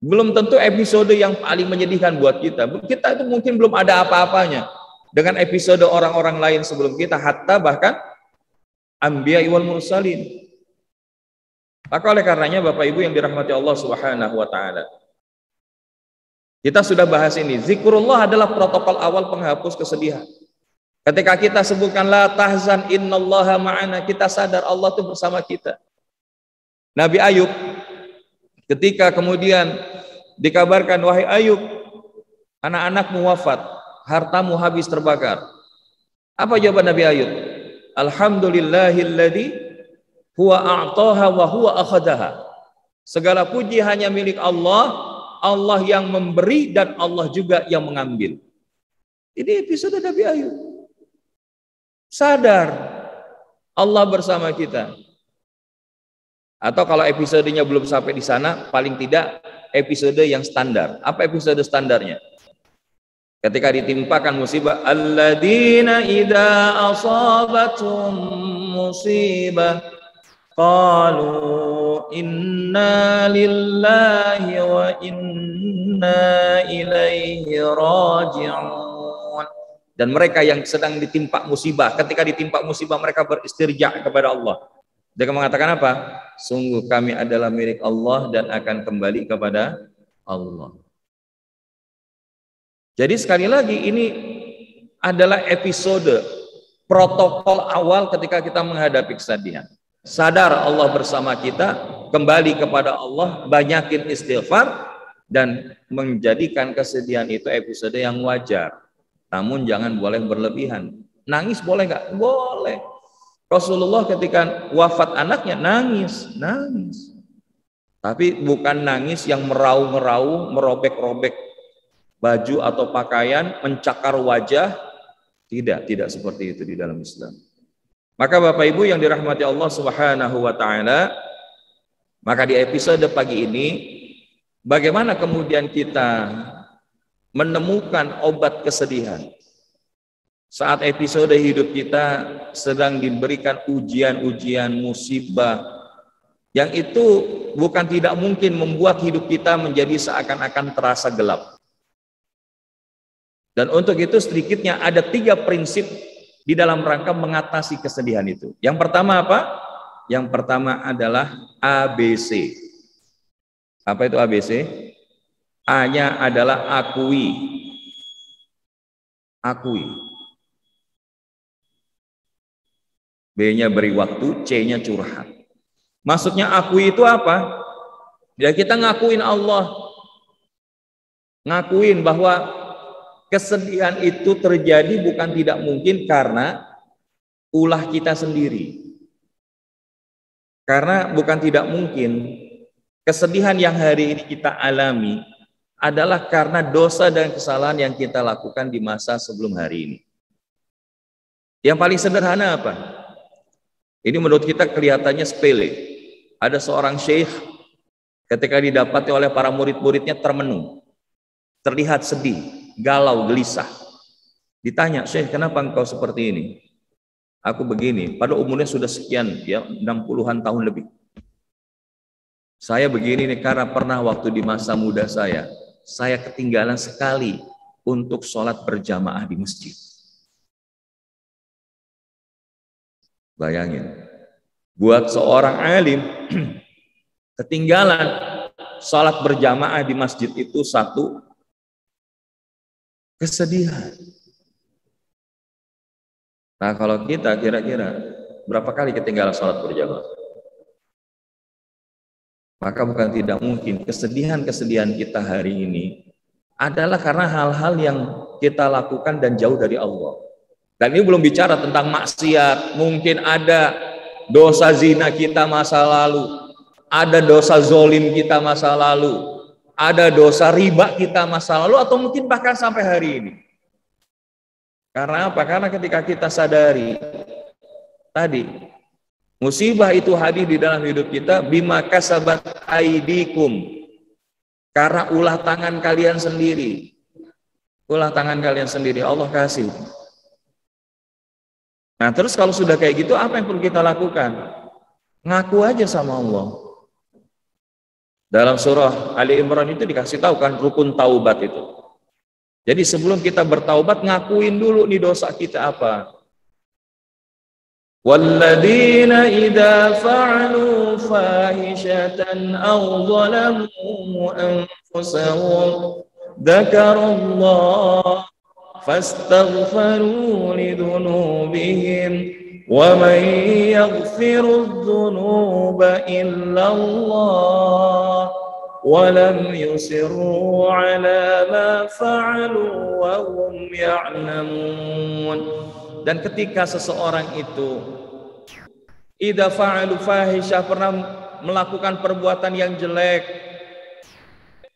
[SPEAKER 1] belum tentu episode yang paling menyedihkan buat kita. Kita itu mungkin belum ada apa-apanya dengan episode orang-orang lain sebelum kita, hatta bahkan anbiya wal mursalin. Maka oleh karenanya Bapak Ibu yang dirahmati Allah Subhanahu wa taala, kita sudah bahas ini. Zikrullah adalah protokol awal penghapus kesedihan. Ketika kita sebutkan la tahzan innallaha ma'ana, kita sadar Allah itu bersama kita. Nabi Ayub ketika kemudian dikabarkan, wahai Ayub, anak-anakmu wafat, hartamu habis terbakar. Apa jawaban Nabi Ayub? Alhamdulillahilladzi huwa a'taha wa huwa akhadaha. Segala puji hanya milik Allah, Allah yang memberi dan Allah juga yang mengambil. Ini episode Nabi Ayub. Sadar Allah bersama kita. Atau kalau episodenya belum sampai di sana, paling tidak episode yang standar. Apa episode standarnya? Ketika ditimpakan musibah, alladzina idza asabatum musibah qalu inna lillahi wa inna ilaihi raji'un. Dan mereka yang sedang ditimpa musibah, ketika ditimpa musibah mereka beristirja kepada Allah. Dia mengatakan apa? Sungguh kami adalah milik Allah dan akan kembali kepada Allah. Jadi sekali lagi ini adalah episode protokol awal ketika kita menghadapi kesedihan. Sadar Allah bersama kita, kembali kepada Allah, banyakin istighfar, dan menjadikan kesedihan itu episode yang wajar. Namun jangan boleh berlebihan. Nangis boleh nggak? Boleh. Rasulullah ketika wafat anaknya nangis. Tapi bukan nangis yang meraung-meraung, merobek-robek baju atau pakaian, mencakar wajah. Tidak seperti itu di dalam Islam. Maka Bapak Ibu yang dirahmati Allah Subhanahu wa taala, maka di episode pagi ini bagaimana kemudian kita menemukan obat kesedihan saat episode hidup kita sedang diberikan ujian-ujian, musibah yang itu bukan tidak mungkin membuat hidup kita menjadi seakan-akan terasa gelap. Dan untuk itu sedikitnya ada 3 prinsip di dalam rangka mengatasi kesedihan itu. Yang pertama apa? Yang pertama adalah ABC. Apa itu ABC? A-nya adalah akui. Akui. B-nya beri waktu, C-nya curhat. Maksudnya akui itu apa? Ya kita ngakuin Allah. Ngakuin bahwa kesedihan itu terjadi bukan tidak mungkin karena ulah kita sendiri. Karena bukan tidak mungkin kesedihan yang hari ini kita alami adalah karena dosa dan kesalahan yang kita lakukan di masa sebelum hari ini. Yang paling sederhana apa? Ini menurut kita kelihatannya sepele. Ada seorang syekh ketika didapati oleh para murid-muridnya termenung, terlihat sedih, galau, gelisah. Ditanya, "Syekh, kenapa engkau seperti ini?" "Aku begini, pada umurnya sudah sekian, ya 60-an tahun lebih. Saya begini nih karena pernah waktu di masa muda saya ketinggalan sekali untuk sholat berjamaah di masjid." Bayangin, buat seorang alim ketinggalan sholat berjamaah di masjid itu satu kesedihan. Nah kalau kita kira-kira berapa kali ketinggalan sholat berjamaah? Maka bukan tidak mungkin kesedihan-kesedihan kita hari ini adalah karena hal-hal yang kita lakukan dan jauh dari Allah. Dan ini belum bicara tentang maksiat, mungkin ada dosa zina kita masa lalu, ada dosa zolim kita masa lalu, ada dosa riba kita masa lalu, atau mungkin bahkan sampai hari ini. Karena apa? Karena ketika kita sadari tadi musibah itu hadir di dalam hidup kita, bima kasabat aidikum, karena ulah tangan kalian sendiri. Ulah tangan kalian sendiri Allah kasih. Nah terus kalau sudah kayak gitu apa yang perlu kita lakukan? Ngaku aja sama Allah. Dalam surah Ali Imran itu dikasih tahu kan rukun taubat itu. Jadi sebelum kita bertaubat ngakuin dulu nih dosa kita apa. Walladzina idza fa'alu fahishatan aw zalamu anfusahum dzakarallah fastaghfiru lidhunubihim wa man yaghfiru dhunuba illa Allah wa lam yusirru ala ma fa'alu wa hum ya'lamun. Dan ketika seseorang itu idza fa'alu fahisyah, pernah melakukan perbuatan yang jelek,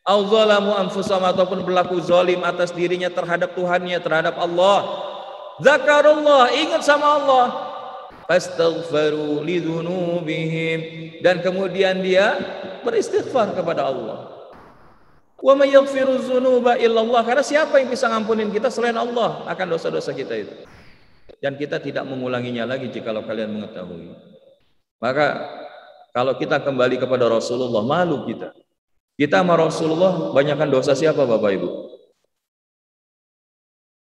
[SPEAKER 1] au zalamu anfusahum, ataupun berlaku zalim atas dirinya terhadap Tuhannya, terhadap Allah, zakarullah, ingat sama Allah, fastaghfiru lidzunubihim, dan kemudian dia beristighfar kepada Allah. Wa may yaghfiru dzunuba illallah, karena siapa yang bisa ngampunin kita selain Allah akan dosa-dosa kita itu. Dan kita tidak mengulanginya lagi jikalau kalian mengetahui. Maka kalau kita kembali kepada Rasulullah, malu kita. Kita sama Rasulullah banyakkan dosa siapa Bapak Ibu?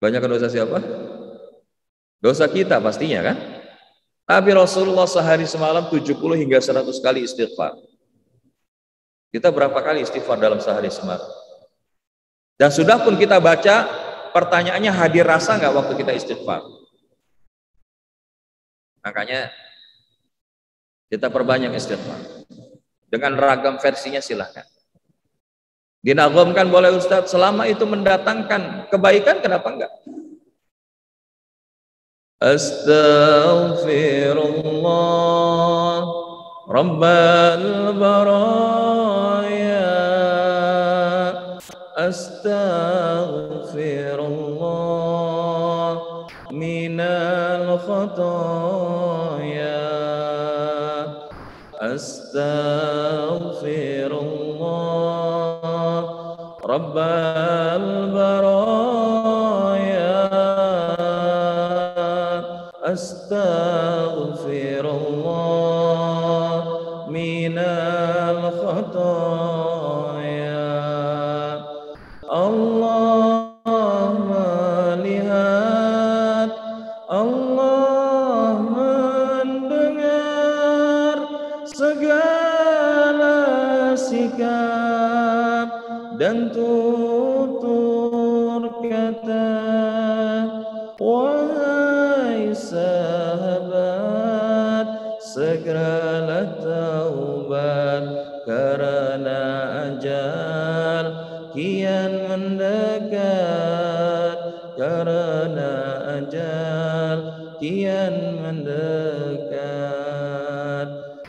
[SPEAKER 1] Banyakkan dosa siapa? Dosa kita pastinya kan? Tapi Rasulullah sehari semalam 70 hingga 100 kali istighfar. Kita berapa kali istighfar dalam sehari semalam? Dan sudah pun kita baca, pertanyaannya hadir rasa nggak waktu kita istighfar? Makanya kita perbanyak istighfar. Dengan ragam versinya silahkan. Dinagomkan boleh Ustadz, selama itu mendatangkan kebaikan, kenapa enggak? Astaghfirullah Rabbal baraya, Astaghfirullah minal khataaya. Astaghfirullah Rabbal baraya. Astaghfirullah minal khataaya. Allah melihat, Allah mendengar segala sikap dan tutur kata. Wahai sahabat, segeralah taubat karena ajal kian mendekat, karena ajal kian mendekat.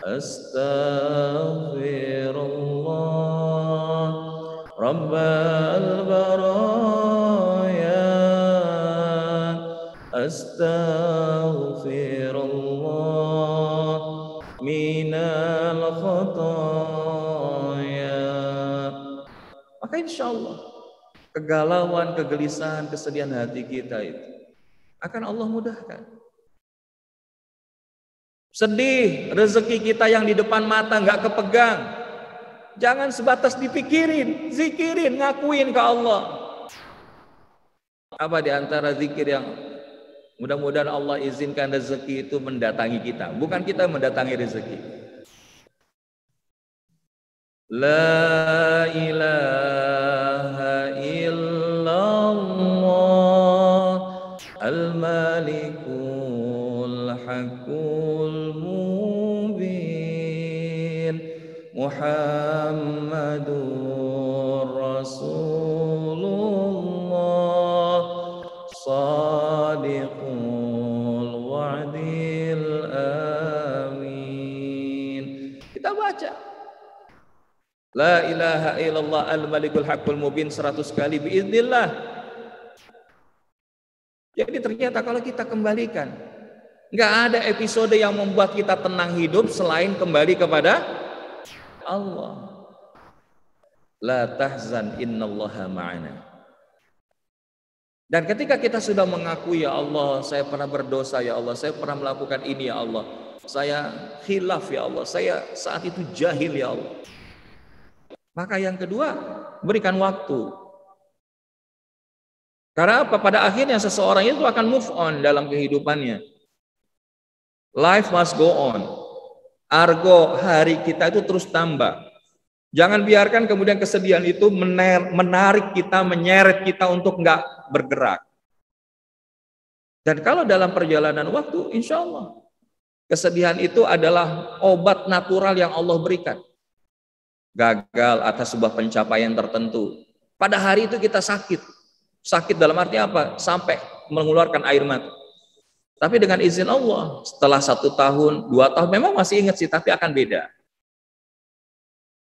[SPEAKER 1] Astaghfirullah Rabbal baraya. Astaghfirullah minal khataaya. Maka insya Allah kegalauan, kegelisahan, kesedihan hati kita itu akan Allah mudahkan. Sedih, rezeki kita yang di depan mata nggak kepegang, jangan sebatas dipikirin, zikirin, ngakuin ke Allah. Apa di antara zikir yang mudah-mudahan Allah izinkan rezeki itu mendatangi kita, bukan kita mendatangi rezeki. La ilaha illallah al-malikul haqqul mubin Muhammadur Rasulullah Sadiqul wa'dil amin. Kita baca La ilaha illallah al-malikul haqqul mubin 100 kali biiznillah. Jadi ternyata kalau kita kembalikan, nggak ada episode yang membuat kita tenang hidup selain kembali kepada Allah. La tahzan innallaha ma'ana. Dan ketika kita sudah mengakui, ya Allah, saya pernah berdosa, ya Allah, saya pernah melakukan ini, ya Allah, saya khilaf, ya Allah, saya saat itu jahil, ya Allah. Maka yang kedua, berikan waktu. Karena apa? Pada akhirnya seseorang itu akan move on dalam kehidupannya. Life must go on. Argo hari kita itu terus tambah. Jangan biarkan kemudian kesedihan itu menarik kita, menyeret kita untuk nggak bergerak. Dan kalau dalam perjalanan waktu, insya Allah kesedihan itu adalah obat natural yang Allah berikan. Gagal atas sebuah pencapaian tertentu. Pada hari itu kita sakit. Sakit dalam arti apa? Sampai mengeluarkan air mata. Tapi dengan izin Allah, setelah 1 tahun, 2 tahun, memang masih ingat sih, tapi akan beda.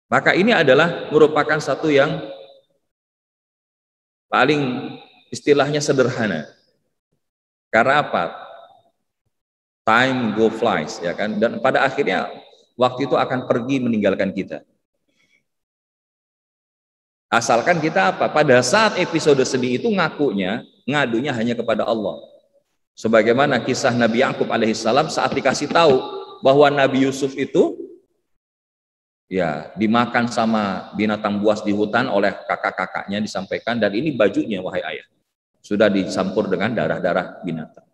[SPEAKER 1] Maka ini adalah merupakan satu yang paling istilahnya sederhana. Karena apa? Time go flies, ya kan? Dan pada akhirnya waktu itu akan pergi meninggalkan kita. Asalkan kita apa? Pada saat episode sedih itu ngadunya hanya kepada Allah. Sebagaimana kisah Nabi Yakub alaihissalam saat dikasih tahu bahwa Nabi Yusuf itu ya dimakan sama binatang buas di hutan oleh kakak-kakaknya, disampaikan, dan ini bajunya wahai ayah. Sudah dicampur dengan darah-darah binatang.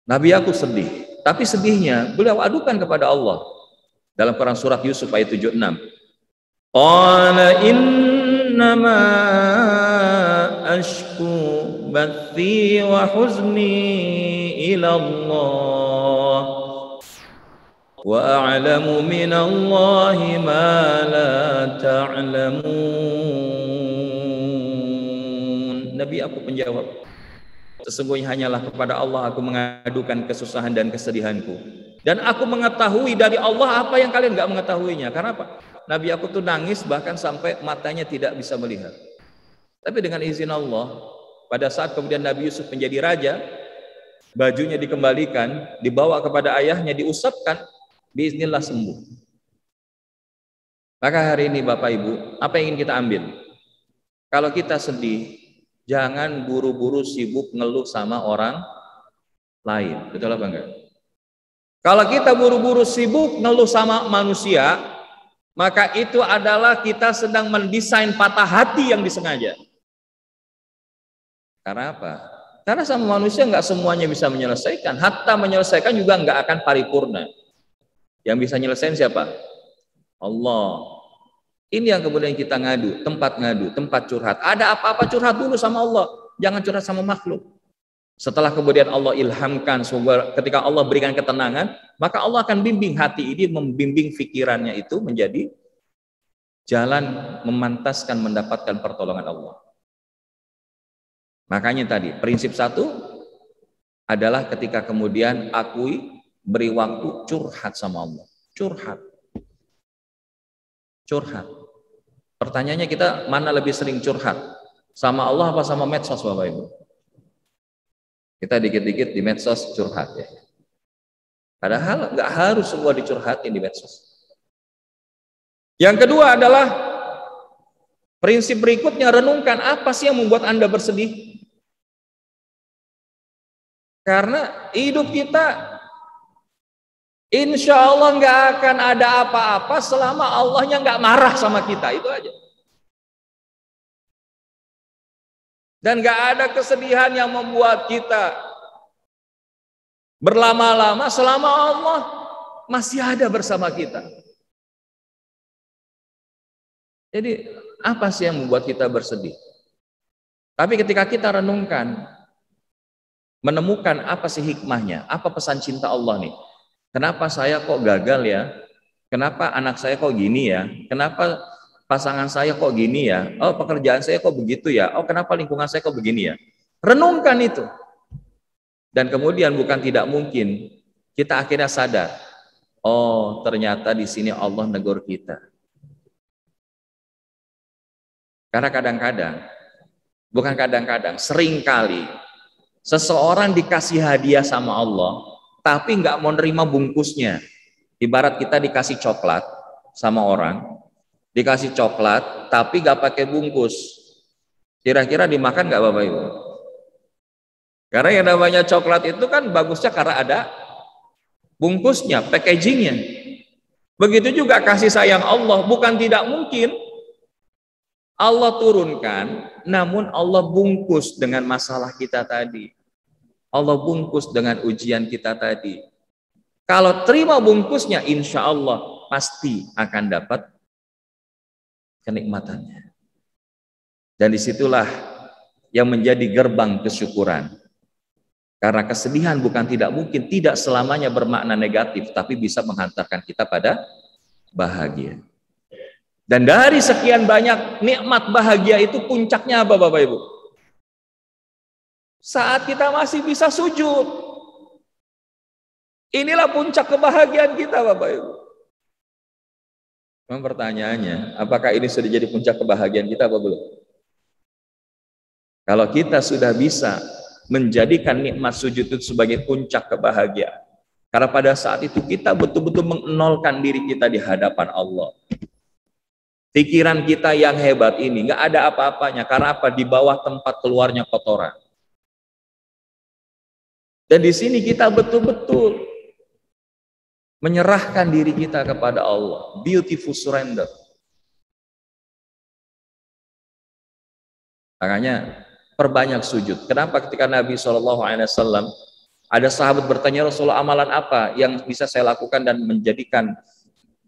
[SPEAKER 1] Nabi Yakub sedih, tapi sedihnya beliau adukan kepada Allah. Dalam Quran surat Yusuf ayat 76. Qala innama ashku bathi wa huzni ila Allah wa a'lamu minallahi ma la ta'lamun. Nabi aku menjawab, sesungguhnya hanyalah kepada Allah aku mengadukan kesusahan dan kesedihanku, dan aku mengetahui dari Allah apa yang kalian nggak mengetahuinya. Karena apa? Nabi aku tuh nangis bahkan sampai matanya tidak bisa melihat. Tapi dengan izin Allah, pada saat kemudian Nabi Yusuf menjadi raja, bajunya dikembalikan, dibawa kepada ayahnya, diusapkan, biiznillah sembuh. Maka hari ini Bapak Ibu, apa yang ingin kita ambil? Kalau kita sedih, jangan buru-buru sibuk ngeluh sama orang lain. Betul apa enggak? Kalau kita buru-buru sibuk ngeluh sama manusia, maka itu adalah kita sedang mendesain patah hati yang disengaja. Karena apa? Karena sama manusia nggak semuanya bisa menyelesaikan. Hatta menyelesaikan juga nggak akan paripurna. Yang bisa nyelesain siapa? Allah. Ini yang kemudian kita ngadu, tempat curhat. Ada apa-apa curhat dulu sama Allah. Jangan curhat sama makhluk. Setelah kemudian Allah ilhamkan, ketika Allah berikan ketenangan, maka Allah akan bimbing hati ini, membimbing pikirannya itu menjadi jalan memantaskan mendapatkan pertolongan Allah. Makanya tadi, prinsip satu adalah ketika kemudian akui, beri waktu, curhat sama Allah. Curhat. Pertanyaannya kita mana lebih sering curhat? Sama Allah apa sama medsos Bapak Ibu? Kita dikit-dikit di medsos curhat ya. Padahal nggak harus semua dicurhatin di medsos. Yang kedua adalah prinsip berikutnya, renungkan apa sih yang membuat Anda bersedih? Karena hidup kita insya Allah nggak akan ada apa-apa selama Allahnya nggak marah sama kita, itu aja. Dan nggak ada kesedihan yang membuat kita berlama-lama selama Allah masih ada bersama kita. Jadi apa sih yang membuat kita bersedih? Tapi ketika kita renungkan, menemukan apa sih hikmahnya, apa pesan cinta Allah nih? Kenapa saya kok gagal ya? Kenapa anak saya kok gini ya? Kenapa pasangan saya kok gini ya? Oh, pekerjaan saya kok begitu ya? Oh, kenapa lingkungan saya kok begini ya? Renungkan itu. Dan kemudian bukan tidak mungkin kita akhirnya sadar, oh ternyata di sini Allah negur kita. Karena kadang-kadang, seringkali seseorang dikasih hadiah sama Allah, tapi nggak mau nerima bungkusnya. Ibarat kita dikasih coklat sama orang, dikasih coklat tapi nggak pakai bungkus. Kira-kira dimakan nggak Bapak Ibu? Karena yang namanya coklat itu kan bagusnya karena ada bungkusnya, packagingnya. Begitu juga kasih sayang Allah, bukan tidak mungkin Allah turunkan, namun Allah bungkus dengan masalah kita tadi. Allah bungkus dengan ujian kita tadi. Kalau terima bungkusnya, insya Allah pasti akan dapat kenikmatannya. Dan disitulah yang menjadi gerbang kesyukuran. Karena kesedihan bukan tidak mungkin, tidak selamanya bermakna negatif, tapi bisa menghantarkan kita pada bahagia. Dan dari sekian banyak nikmat bahagia itu puncaknya apa Bapak Ibu? Saat kita masih bisa sujud. Inilah puncak kebahagiaan kita Bapak Ibu. Memang pertanyaannya, apakah ini sudah jadi puncak kebahagiaan kita apa belum? Kalau kita sudah bisa menjadikan nikmat sujud itu sebagai puncak kebahagiaan. Karena pada saat itu kita betul-betul mengenolkan diri kita di hadapan Allah. Pikiran kita yang hebat ini nggak ada apa-apanya. Karena apa? Di bawah tempat keluarnya kotoran. Dan di sini kita betul-betul menyerahkan diri kita kepada Allah. Beautiful surrender. Makanya perbanyak sujud. Kenapa ketika Nabi SAW ada sahabat bertanya, Rasulullah, amalan apa yang bisa saya lakukan dan menjadikan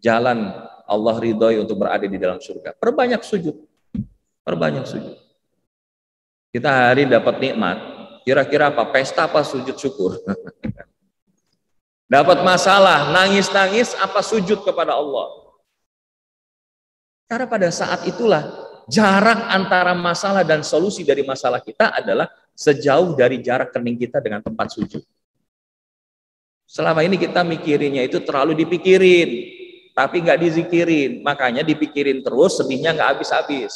[SPEAKER 1] jalan Allah ridhoi untuk berada di dalam surga? Perbanyak sujud. Perbanyak sujud. Kita hari dapat nikmat, kira-kira apa? Pesta apa sujud syukur? Dapat masalah, nangis-nangis apa sujud kepada Allah? Karena pada saat itulah jarak antara masalah dan solusi dari masalah kita adalah sejauh dari jarak kening kita dengan tempat sujud. Selama ini kita mikirinnya itu terlalu dipikirin, tapi nggak dizikirin. Makanya dipikirin terus, sedihnya nggak habis-habis.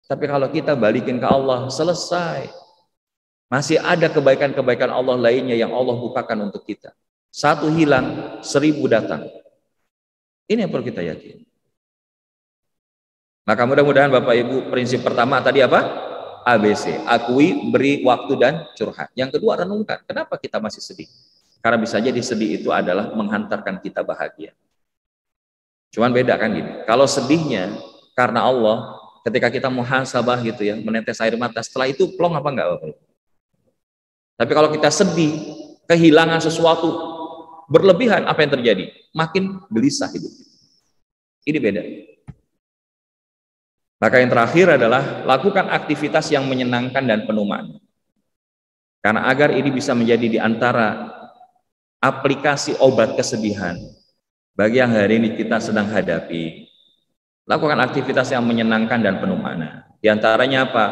[SPEAKER 1] Tapi kalau kita balikin ke Allah, selesai. Masih ada kebaikan-kebaikan Allah lainnya yang Allah bukakan untuk kita. Satu hilang, 1000 datang. Ini yang perlu kita yakini. Maka mudah-mudahan Bapak Ibu, prinsip pertama tadi apa? ABC. Akui, beri waktu dan curhat. Yang kedua, renungkan. Kenapa kita masih sedih? Karena bisa jadi sedih itu adalah menghantarkan kita bahagia. Cuman beda kan gini. Kalau sedihnya karena Allah, ketika kita muhasabah gitu ya, menetes air mata, setelah itu plong apa enggak Bapak Ibu? Tapi kalau kita sedih, kehilangan sesuatu berlebihan, apa yang terjadi? Makin gelisah hidup. Ini beda. Maka yang terakhir adalah lakukan aktivitas yang menyenangkan dan penuh makna. Karena agar ini bisa menjadi di antara aplikasi obat kesedihan bagi yang hari ini kita sedang hadapi, lakukan aktivitas yang menyenangkan dan penuh makna. Di antaranya apa?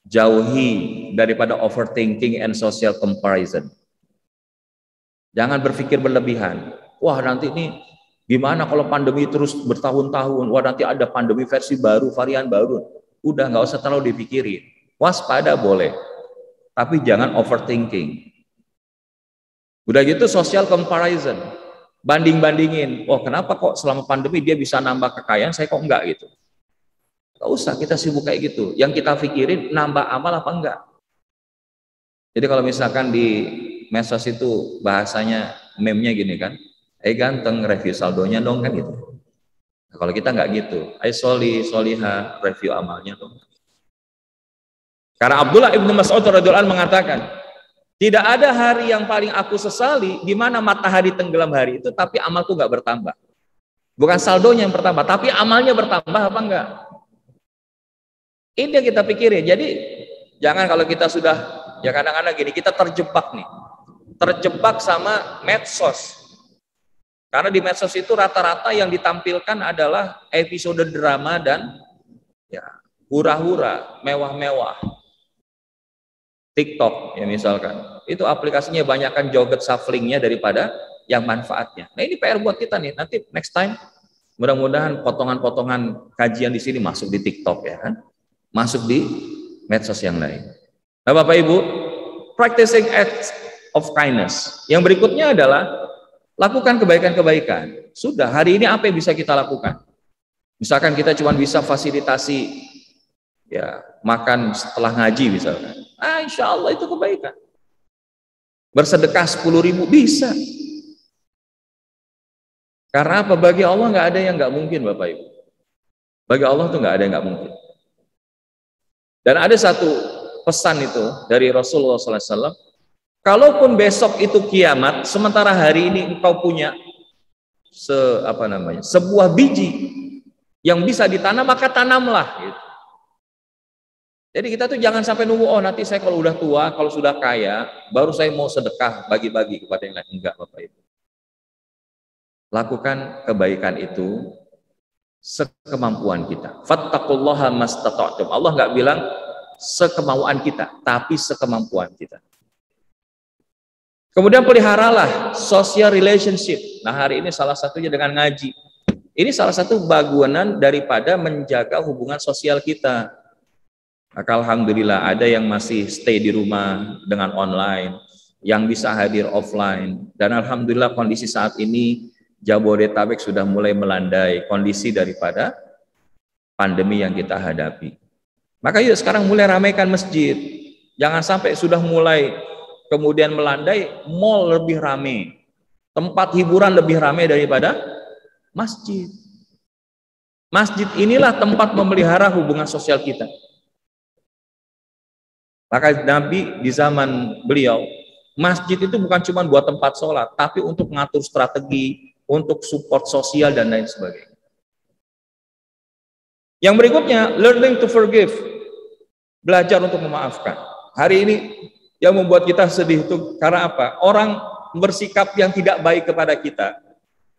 [SPEAKER 1] Jauhi daripada overthinking and social comparison. Jangan berpikir berlebihan. Wah, nanti ini gimana kalau pandemi terus bertahun-tahun? Wah, nanti ada pandemi versi baru, varian baru. Udah, nggak usah terlalu dipikirin. Waspada boleh, tapi jangan overthinking. Udah gitu social comparison. Banding-bandingin. Oh, kenapa kok selama pandemi dia bisa nambah kekayaan, saya kok enggak gitu. Nggak usah kita sibuk kayak gitu. Yang kita pikirin nambah amal apa enggak. Jadi kalau misalkan di medsos itu bahasanya meme-nya gini kan, ganteng review saldonya dong kan gitu. Nah, kalau kita nggak gitu, soliha review amalnya dong. Karena Abdullah ibnu Mas'ud radhiyallahu anhu mengatakan, tidak ada hari yang paling aku sesali di mana matahari tenggelam hari itu, tapi amalku nggak bertambah. Bukan saldonya yang bertambah, tapi amalnya bertambah apa enggak? Ini yang kita pikirin. Jadi jangan kalau kita sudah, ya kadang-kadang gini, kita terjebak nih. Terjebak sama medsos. Karena di medsos itu rata-rata yang ditampilkan adalah episode drama dan ya hura-hura, mewah-mewah. TikTok ya misalkan. Itu aplikasinya banyakkan joget shufflingnya daripada yang manfaatnya. Nah ini PR buat kita nih. Nanti next time mudah-mudahan potongan-potongan kajian di sini masuk di TikTok ya kan. Masuk di medsos yang lain. Nah Bapak Ibu, practicing acts of kindness. Yang berikutnya adalah lakukan kebaikan-kebaikan. Sudah, hari ini apa yang bisa kita lakukan? Misalkan kita cuma bisa fasilitasi ya makan setelah ngaji misalkan. Ah, insya Allah itu kebaikan. Bersedekah 10.000 bisa. Karena apa? Bagi Allah nggak ada yang nggak mungkin Bapak Ibu. Bagi Allah tuh nggak ada yang nggak mungkin. Dan ada satu pesan itu dari Rasulullah SAW, kalaupun besok itu kiamat, sementara hari ini engkau punya sebuah biji yang bisa ditanam, maka tanamlah. Gitu. Jadi kita tuh jangan sampai nunggu, oh nanti saya kalau udah tua, kalau sudah kaya, baru saya mau sedekah, bagi-bagi kepada yang lain. Enggak Bapak Ibu. Lakukan kebaikan itu sekemampuan kita. Fattaqullaha mastata'tum. Allah nggak bilang sekemauan kita, tapi sekemampuan kita. Kemudian peliharalah social relationship. Nah hari ini salah satunya dengan ngaji. Ini salah satu bagian daripada menjaga hubungan sosial kita. Maka alhamdulillah ada yang masih stay di rumah dengan online, yang bisa hadir offline. Dan alhamdulillah kondisi saat ini Jabodetabek sudah mulai melandai kondisi daripada pandemi yang kita hadapi. Maka yuk sekarang mulai ramaikan masjid. Jangan sampai sudah mulai kemudian melandai, mall lebih ramai. Tempat hiburan lebih ramai daripada masjid. Masjid inilah tempat memelihara hubungan sosial kita. Maka Nabi di zaman beliau, masjid itu bukan cuma buat tempat sholat, tapi untuk mengatur strategi, untuk support sosial dan lain sebagainya. Yang berikutnya, learning to forgive. Belajar untuk memaafkan. Hari ini yang membuat kita sedih itu karena apa? Orang bersikap yang tidak baik kepada kita.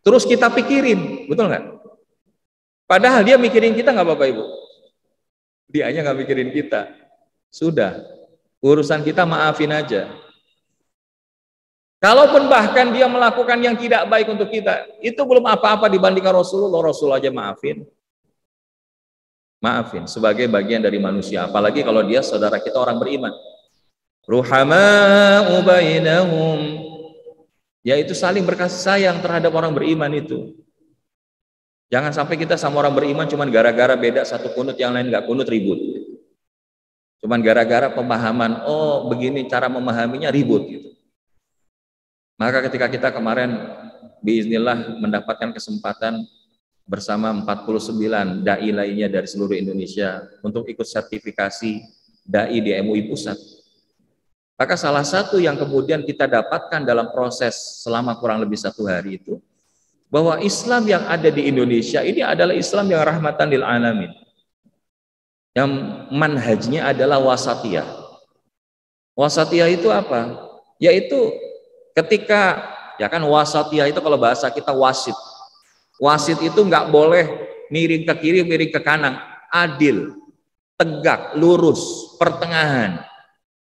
[SPEAKER 1] Terus kita pikirin, betul nggak? Padahal dia mikirin kita nggak Bapak Ibu? Dia aja nggak mikirin kita. Sudah, urusan kita maafin aja. Kalaupun bahkan dia melakukan yang tidak baik untuk kita, itu belum apa-apa dibandingkan Rasulullah. Rasul aja maafin. Maafin sebagai bagian dari manusia, apalagi kalau dia saudara kita orang beriman. Ruhama'u bainahum, yaitu saling berkasih sayang terhadap orang beriman itu. Jangan sampai kita sama orang beriman cuman gara-gara beda satu kunut yang lain nggak kunut ribut. Cuman gara-gara pemahaman, oh begini cara memahaminya ribut gitu. Maka ketika kita kemarin biiznillah mendapatkan kesempatan bersama 49 dai lainnya dari seluruh Indonesia untuk ikut sertifikasi dai di MUI Pusat. Maka salah satu yang kemudian kita dapatkan dalam proses selama kurang lebih 1 hari itu, bahwa Islam yang ada di Indonesia ini adalah Islam yang rahmatan lil alamin. Yang manhajnya adalah wasatiyah. Wasatiyah itu apa? Yaitu ketika, ya kan wasatiyah itu kalau bahasa kita wasit. Wasit itu nggak boleh miring ke kiri, miring ke kanan. Adil, tegak, lurus, pertengahan.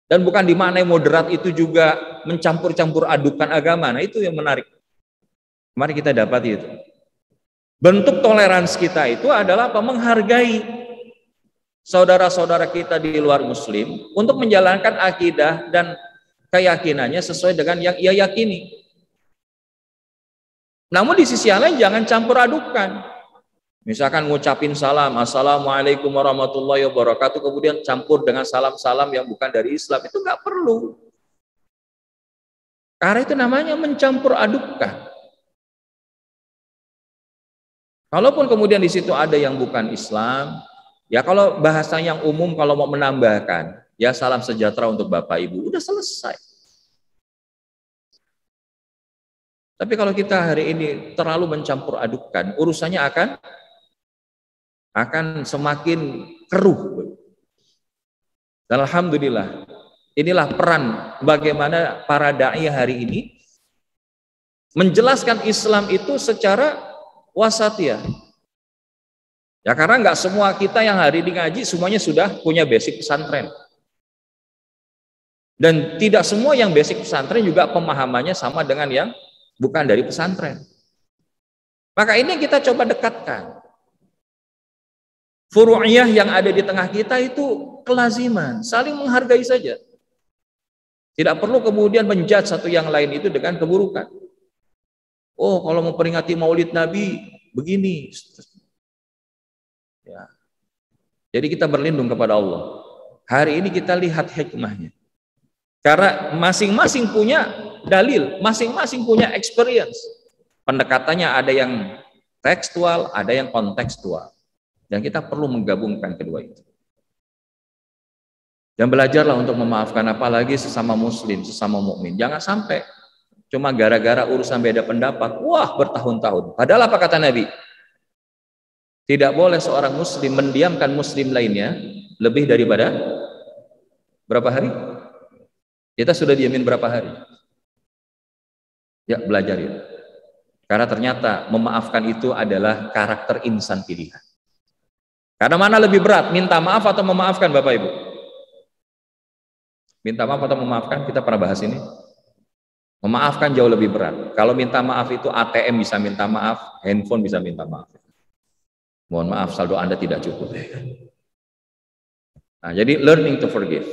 [SPEAKER 1] Dan bukan di mana yang moderat itu juga mencampur-campur adukan agama. Nah itu yang menarik. Mari kita dapat itu. Bentuk toleransi kita itu adalah apa? Menghargai saudara-saudara kita di luar muslim untuk menjalankan akidah dan keyakinannya sesuai dengan yang ia yakini. Namun di sisi lain jangan campur adukan. Misalkan ngucapin salam, assalamualaikum warahmatullahi wabarakatuh, kemudian campur dengan salam-salam yang bukan dari Islam, itu nggak perlu. Karena itu namanya mencampur adukan. Kalaupun kemudian di situ ada yang bukan Islam, ya kalau bahasa yang umum kalau mau menambahkan, ya salam sejahtera untuk Bapak Ibu, udah selesai. Tapi kalau kita hari ini terlalu mencampur adukan, urusannya akan semakin keruh. Dan alhamdulillah, inilah peran bagaimana para dai hari ini menjelaskan Islam itu secara wasatiyah. Ya karena nggak semua kita yang hari ini ngaji semuanya sudah punya basic pesantren. Dan tidak semua yang basic pesantren juga pemahamannya sama dengan yang bukan dari pesantren. Maka ini kita coba dekatkan. Furu'iyah yang ada di tengah kita itu kelaziman, saling menghargai saja. Tidak perlu kemudian menjudge satu yang lain itu dengan keburukan. Oh, kalau memperingati Maulid Nabi begini. Ya. Jadi kita berlindung kepada Allah. Hari ini kita lihat hikmahnya. Karena masing-masing punya dalil, masing-masing punya experience. Pendekatannya ada yang tekstual, ada yang kontekstual. Dan kita perlu menggabungkan kedua itu. Dan belajarlah untuk memaafkan, apalagi sesama muslim, sesama mukmin. Jangan sampai cuma gara-gara urusan beda pendapat, wah bertahun-tahun. Padahal apa kata Nabi? Tidak boleh seorang muslim mendiamkan muslim lainnya lebih daripada berapa hari? Kita sudah diamin berapa hari? Ya belajar ya. Karena ternyata memaafkan itu adalah karakter insan pilihan. Karena mana lebih berat, minta maaf atau memaafkan Bapak Ibu? Minta maaf atau memaafkan? Kita pernah bahas ini. Memaafkan jauh lebih berat. Kalau minta maaf itu ATM bisa minta maaf, handphone bisa minta maaf. Mohon maaf saldo Anda tidak cukup. Nah, jadi learning to forgive.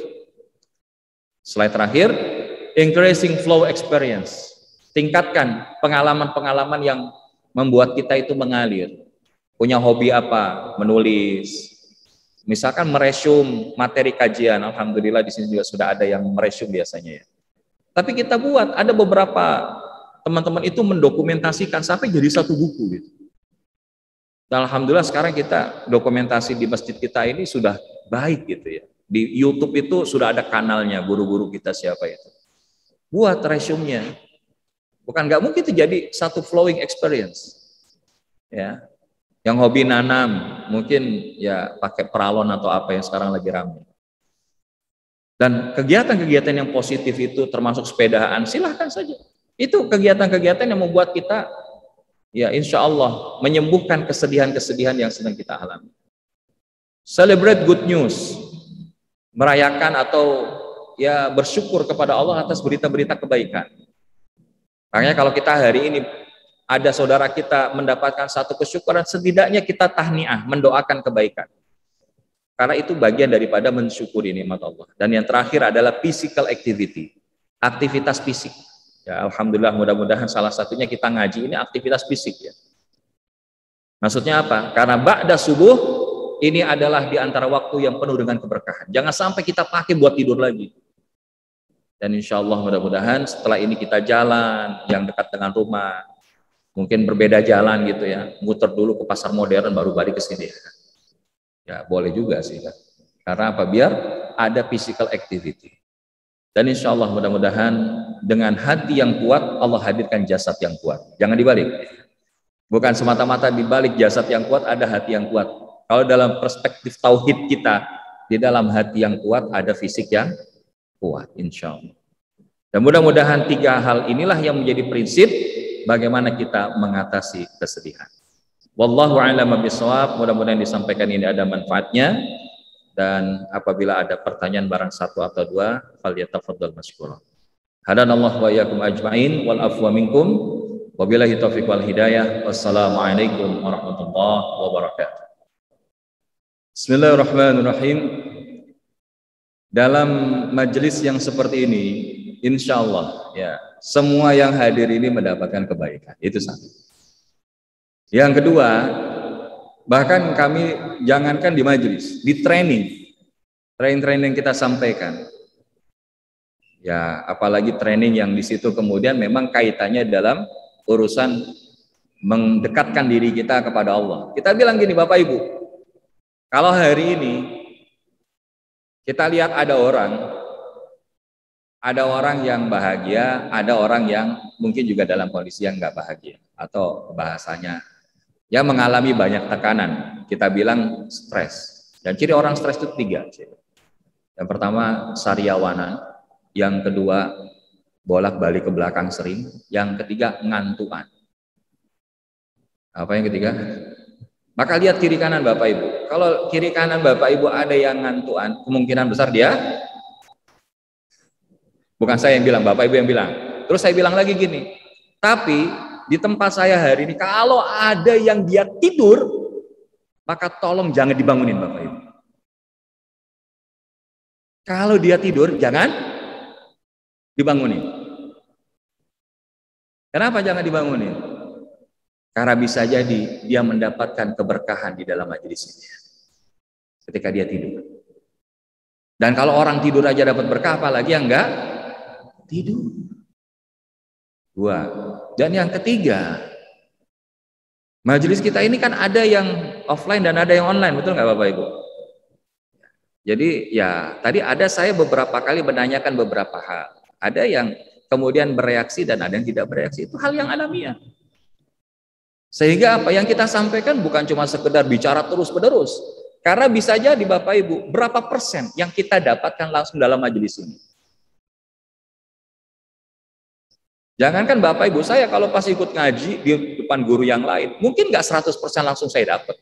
[SPEAKER 1] Slide terakhir, increasing flow experience. Tingkatkan pengalaman-pengalaman yang membuat kita itu mengalir. Punya hobi apa? Menulis. Misalkan meresum materi kajian, alhamdulillah di sini juga sudah ada yang meresum biasanya ya. Tapi kita buat, ada beberapa teman-teman itu mendokumentasikan sampai jadi satu buku gitu. Dan alhamdulillah sekarang kita dokumentasi di masjid kita ini sudah baik gitu ya. Di YouTube itu sudah ada kanalnya, guru-guru kita siapa itu. Buat resumenya. Bukan nggak mungkin itu jadi satu flowing experience. Ya. Yang hobi nanam, mungkin ya pakai peralon atau apa yang sekarang lagi ramai. Dan kegiatan-kegiatan yang positif itu termasuk sepedaan, silahkan saja. Itu kegiatan-kegiatan yang membuat kita ya insya Allah menyembuhkan kesedihan-kesedihan yang sedang kita alami. Celebrate good news, merayakan atau ya bersyukur kepada Allah atas berita-berita kebaikan. Makanya kalau kita hari ini ada saudara kita mendapatkan satu kesyukuran, setidaknya kita tahniah, mendoakan kebaikan. Karena itu bagian daripada mensyukuri nikmat Allah. Dan yang terakhir adalah physical activity, aktivitas fisik. Ya, alhamdulillah, mudah-mudahan salah satunya kita ngaji ini aktivitas fisik ya. Maksudnya apa? Karena ba'da subuh ini adalah di antara waktu yang penuh dengan keberkahan. Jangan sampai kita pakai buat tidur lagi. Dan insya Allah mudah-mudahan setelah ini kita jalan yang dekat dengan rumah, mungkin berbeda jalan gitu ya, muter dulu ke pasar modern baru balik ke sini. Ya boleh juga sih kan. Karena apa? Biar ada physical activity. Dan insya Allah mudah-mudahan dengan hati yang kuat Allah hadirkan jasad yang kuat. Jangan dibalik. Bukan semata-mata dibalik jasad yang kuat ada hati yang kuat. Kalau dalam perspektif tauhid kita, di dalam hati yang kuat ada fisik yang kuat, insya Allah. Dan mudah-mudahan 3 hal inilah yang menjadi prinsip bagaimana kita mengatasi kesedihan. Wallahu a'lam bishawab. Mudah-mudahan disampaikan ini ada manfaatnya. Dan apabila ada pertanyaan barang 1 atau 2, falyatafaddal masykuran. Hadanallahu wa iyyakum ajmain wal afwa minkum. Wabillahi taufiq wal hidayah. Wassalamualaikum warahmatullahi wabarakatuh. Bismillahirrahmanirrahim. Dalam majelis yang seperti ini, insya Allah ya, semua yang hadir ini mendapatkan kebaikan. Itu satu. Yang kedua, bahkan kami jangankan di majelis, di training yang kita sampaikan. Ya, apalagi training yang di situ kemudian memang kaitannya dalam urusan mendekatkan diri kita kepada Allah. Kita bilang gini, Bapak Ibu, kalau hari ini kita lihat ada orang yang bahagia, ada orang yang mungkin juga dalam kondisi yang nggak bahagia, atau bahasanya ya mengalami banyak tekanan. Kita bilang stres. Dan ciri orang stres itu 3. Yang pertama sariawanan, yang kedua bolak-balik ke belakang sering, yang ketiga ngantuan. Apa yang ketiga? Maka lihat kiri kanan Bapak Ibu. Kalau kiri kanan Bapak Ibu ada yang ngantuan, kemungkinan besar dia, bukan saya yang bilang, Bapak Ibu yang bilang. Terus saya bilang lagi gini, tapi di tempat saya hari ini, kalau ada yang dia tidur, maka tolong jangan dibangunin Bapak Ibu. Kalau dia tidur, jangan dibangunin. Kenapa jangan dibangunin? Karena bisa jadi dia mendapatkan keberkahan di dalam majelis ini ketika dia tidur. Dan kalau orang tidur aja dapat berkah, apalagi yang enggak tidur. 2. Dan yang ketiga, majelis kita ini kan ada yang offline dan ada yang online, betul nggak Bapak Ibu? Jadi ya tadi ada saya beberapa kali menanyakan beberapa hal. Ada yang kemudian bereaksi dan ada yang tidak bereaksi. Itu hal yang alamiah. Sehingga apa yang kita sampaikan bukan cuma sekedar bicara terus-menerus. Karena bisa jadi Bapak Ibu, berapa persen yang kita dapatkan langsung dalam majelis ini? Jangankan Bapak Ibu, saya kalau pas ikut ngaji di depan guru yang lain, mungkin nggak 100% langsung saya dapat.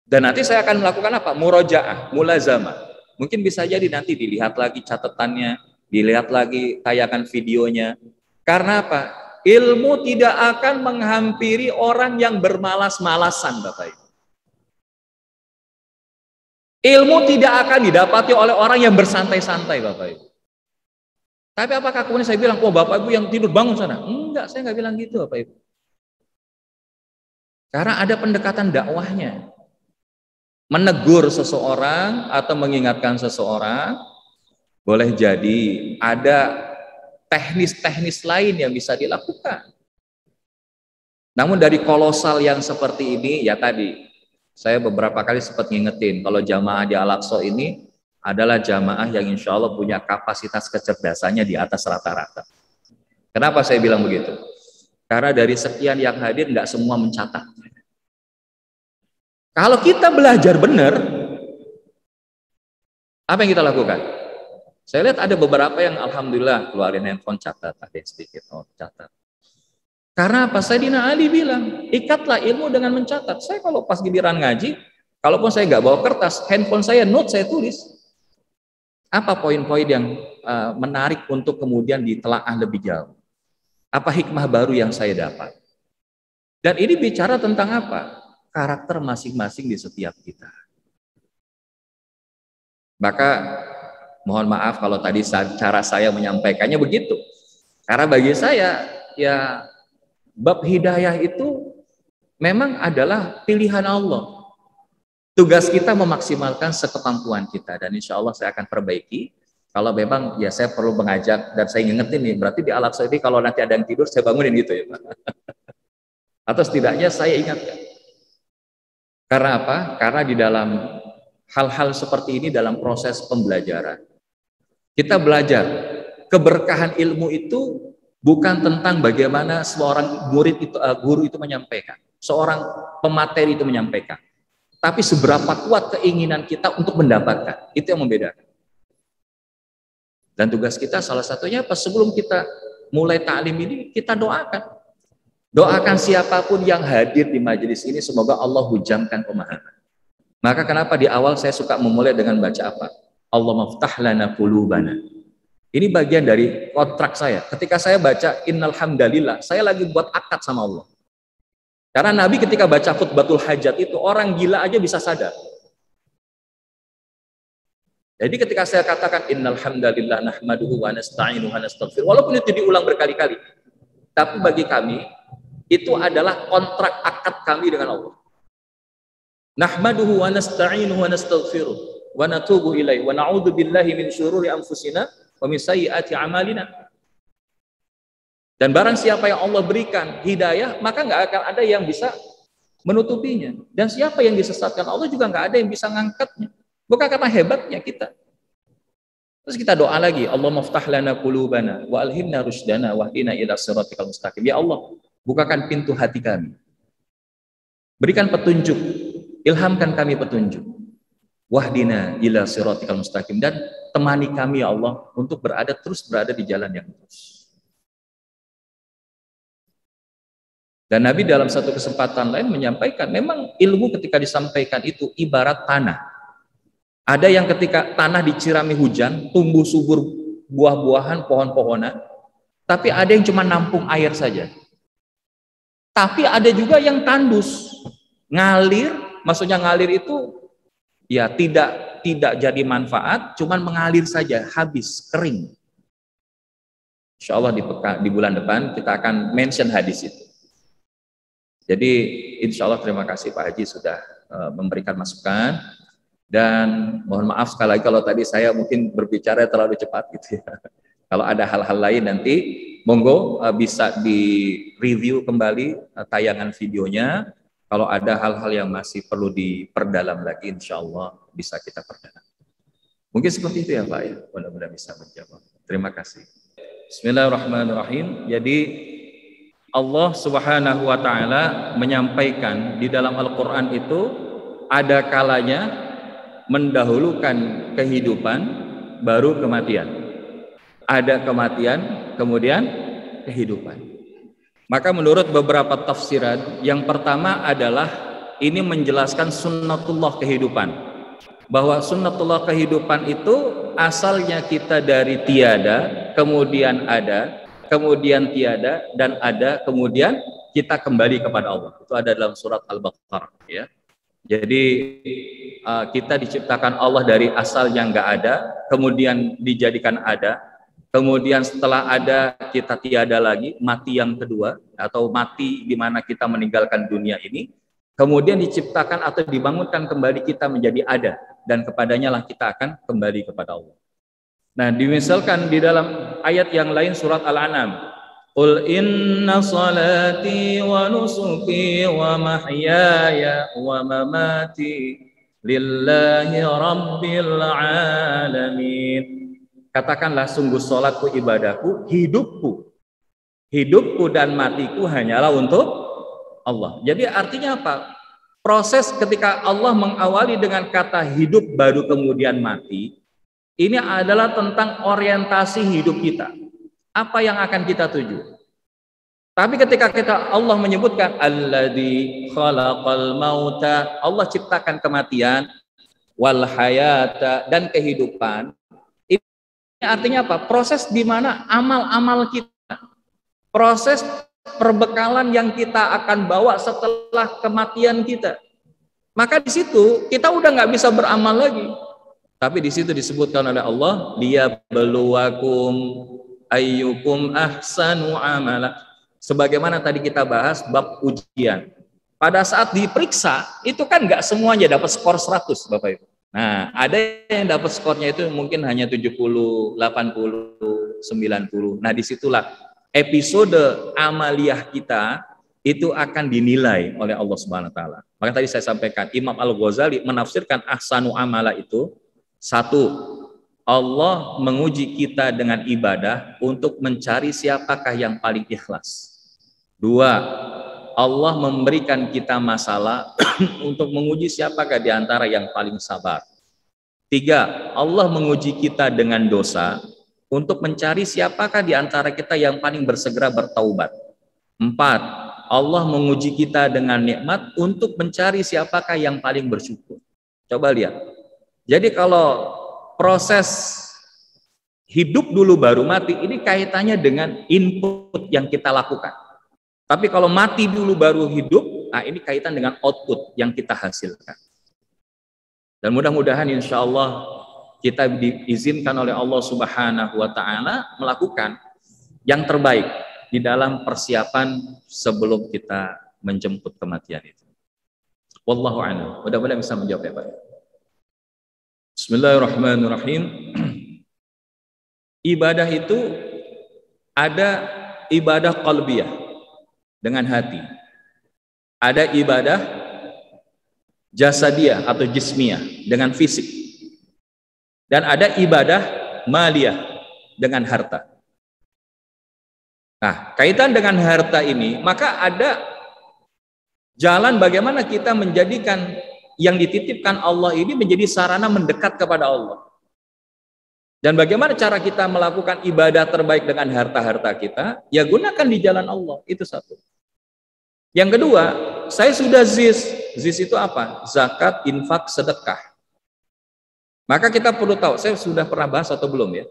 [SPEAKER 1] Dan nanti saya akan melakukan apa? Murojaah, mulazamah. Mungkin bisa jadi nanti dilihat lagi catatannya, dilihat lagi tayangan videonya. Karena apa? Ilmu tidak akan menghampiri orang yang bermalas-malasan, Bapak Ibu. Ilmu tidak akan didapati oleh orang yang bersantai-santai, Bapak Ibu. Tapi apakah kemudian saya bilang, oh Bapak Ibu yang tidur bangun sana? Enggak, saya enggak bilang gitu, Bapak Ibu. Karena ada pendekatan dakwahnya. Menegur seseorang atau mengingatkan seseorang, boleh jadi ada teknis-teknis lain yang bisa dilakukan. Namun dari kolosal yang seperti ini, ya tadi, saya beberapa kali sempat ngingetin, kalau jamaah di Al-Aqsa ini adalah jamaah yang insya Allah punya kapasitas kecerdasannya di atas rata-rata. Kenapa saya bilang begitu? Karena dari sekian yang hadir, nggak semua mencatat. Kalau kita belajar benar, apa yang kita lakukan? Saya lihat ada beberapa yang alhamdulillah keluarin handphone catat, ada yang sedikit catat. Karena apa? Sayyidina Ali bilang, ikatlah ilmu dengan mencatat. Saya kalau pas giliran ngaji, kalaupun saya nggak bawa kertas, handphone saya note saya tulis. Apa poin-poin yang menarik untuk kemudian ditelaah lebih jauh? Apa hikmah baru yang saya dapat? Dan ini bicara tentang apa? Karakter masing-masing di setiap kita. Maka mohon maaf kalau tadi cara saya menyampaikannya begitu. Karena bagi saya ya bab hidayah itu memang adalah pilihan Allah. Tugas kita memaksimalkan sekemampuan kita, dan insya Allah saya akan perbaiki. Kalau memang ya saya perlu mengajak dan saya ingetin nih, berarti di alat saya ini kalau nanti ada yang tidur saya bangunin gitu ya Pak. Atau setidaknya saya ingatkan. Karena apa? Karena di dalam hal-hal seperti ini dalam proses pembelajaran kita belajar keberkahan ilmu itu bukan tentang bagaimana seorang murid itu guru itu menyampaikan, seorang pemateri itu menyampaikan, tapi seberapa kuat keinginan kita untuk mendapatkan, itu yang membedakan. Dan tugas kita salah satunya apa? Sebelum kita mulai ta'lim ini, kita doakan siapapun yang hadir di majelis ini, semoga Allah hujamkan pemahaman. Maka kenapa di awal saya suka memulai dengan baca apa? Allahumma ftah lana qulubana. Ini bagian dari kontrak saya. Ketika saya baca innal hamdalillah, saya lagi buat akad sama Allah. Karena Nabi ketika baca khutbatul hajat itu, orang gila aja bisa sadar. Jadi ketika saya katakan innal hamdalillah nahmaduhu wa nasta'inuhu wa nastaghfiruh, walaupun itu diulang berkali-kali, tapi bagi kami itu adalah kontrak akad kami dengan Allah. Nahmaduhu wa nasta'inuhu wa nastaghfiruh wa natubu ilaihi wa na'udzu billahi min syururi anfusina wa min sayyiati a'malina. Dan barang siapa yang Allah berikan hidayah, maka nggak akan ada yang bisa menutupinya. Dan siapa yang disesatkan Allah juga nggak ada yang bisa ngangkatnya. Bukan karena hebatnya kita. Terus kita doa lagi, Allahumma ftah lana qulubana wa alhimna rusydana wahdina ila siratikal mustaqim. Ya Allah, bukakan pintu hati kami. Berikan petunjuk, ilhamkan kami petunjuk. Wahdina ila siratikal mustaqim, dan temani kami ya Allah untuk terus berada di jalan yang lurus. Dan Nabi dalam satu kesempatan lain menyampaikan, memang ilmu ketika disampaikan itu ibarat tanah. Ada yang ketika tanah dicirami hujan, tumbuh subur buah-buahan, pohon-pohonan, tapi ada yang cuma nampung air saja. Tapi ada juga yang tandus, ngalir, maksudnya ngalir itu ya tidak jadi manfaat, cuma mengalir saja, habis, kering. Insya Allah di bulan depan kita akan mention hadis itu. Jadi insya Allah terima kasih Pak Haji sudah memberikan masukan, dan mohon maaf sekali lagi kalau tadi saya mungkin berbicara terlalu cepat gitu ya. Kalau ada hal-hal lain nanti monggo bisa di review kembali tayangan videonya. Kalau ada hal-hal yang masih perlu diperdalam lagi, insya Allah bisa kita perdalam. Mungkin seperti itu ya Pak ya, mudah-mudahan bisa menjawab. Terima kasih. Bismillahirrahmanirrahim. Jadi Allah Subhanahu wa taala menyampaikan di dalam Al-Qur'an itu ada kalanya mendahulukan kehidupan baru kematian. Ada kematian kemudian kehidupan. Maka menurut beberapa tafsiran, yang pertama adalah ini menjelaskan sunnatullah kehidupan. Bahwa sunnatullah kehidupan itu asalnya kita dari tiada, kemudian ada, kemudian tiada, dan ada, kemudian kita kembali kepada Allah. Itu ada dalam surat Al-Baqarah ya. Jadi kita diciptakan Allah dari asal yang nggak ada, kemudian dijadikan ada, kemudian setelah ada kita tiada lagi, mati yang kedua, atau mati di mana kita meninggalkan dunia ini, kemudian diciptakan atau dibangunkan kembali kita menjadi ada, dan kepadanya lah kita akan kembali kepada Allah. Nah, dimisalkan di dalam ayat yang lain surat Al-An'am, Qul inna salati wa nusuki wa mahyaya wa mamati lillahi rabbil alamin. Katakanlah, sungguh salatku, ibadahku, hidupku dan matiku hanyalah untuk Allah. Jadi artinya apa? Proses ketika Allah mengawali dengan kata hidup baru kemudian mati, ini adalah tentang orientasi hidup kita. Apa yang akan kita tuju? Tapi ketika Allah menyebutkan alladzi khalaqal mauta, Allah ciptakan kematian, wal hayata, dan kehidupan. Ini artinya apa? Proses di mana amal-amal kita, proses perbekalan yang kita akan bawa setelah kematian kita. Maka di situ kita udah nggak bisa beramal lagi. Tapi di situ disebutkan oleh Allah, liyabluwakum ayyukum ahsanu amala. Sebagaimana tadi kita bahas bab ujian. Pada saat diperiksa, itu kan nggak semuanya dapat skor 100, Bapak Ibu. Nah, ada yang dapat skornya itu mungkin hanya 70, 80, 90. Nah, disitulah episode amaliyah kita itu akan dinilai oleh Allah Subhanahu wa taala. Maka tadi saya sampaikan, Imam Al-Ghazali menafsirkan ahsanu amala itu, satu, Allah menguji kita dengan ibadah untuk mencari siapakah yang paling ikhlas. Dua, Allah memberikan kita masalah untuk menguji siapakah di antara yang paling sabar. Tiga, Allah menguji kita dengan dosa untuk mencari siapakah di antara kita yang paling bersegera bertaubat. Empat, Allah menguji kita dengan nikmat untuk mencari siapakah yang paling bersyukur. Coba lihat. Jadi kalau proses hidup dulu baru mati, ini kaitannya dengan input yang kita lakukan. Tapi kalau mati dulu baru hidup, nah ini kaitan dengan output yang kita hasilkan. Dan mudah-mudahan insya Allah kita diizinkan oleh Allah Subhanahu wa taala melakukan yang terbaik di dalam persiapan sebelum kita menjemput kematian itu. Wallahu a'lam. Mudah-mudahan bisa menjawab ya Pak. Bismillahirrahmanirrahim. Ibadah itu ada ibadah qalbiyah dengan hati. Ada ibadah jasadiyah atau jismiyah dengan fisik. Dan ada ibadah maliyah dengan harta. Nah, kaitan dengan harta ini, maka ada jalan bagaimana kita menjadikan yang dititipkan Allah ini menjadi sarana mendekat kepada Allah. Dan bagaimana cara kita melakukan ibadah terbaik dengan harta-harta kita? Ya gunakan di jalan Allah, itu satu. Yang kedua, saya sudah ziz. Ziz itu apa? Zakat, infak, sedekah. Maka kita perlu tahu, saya sudah pernah bahas atau belum ya?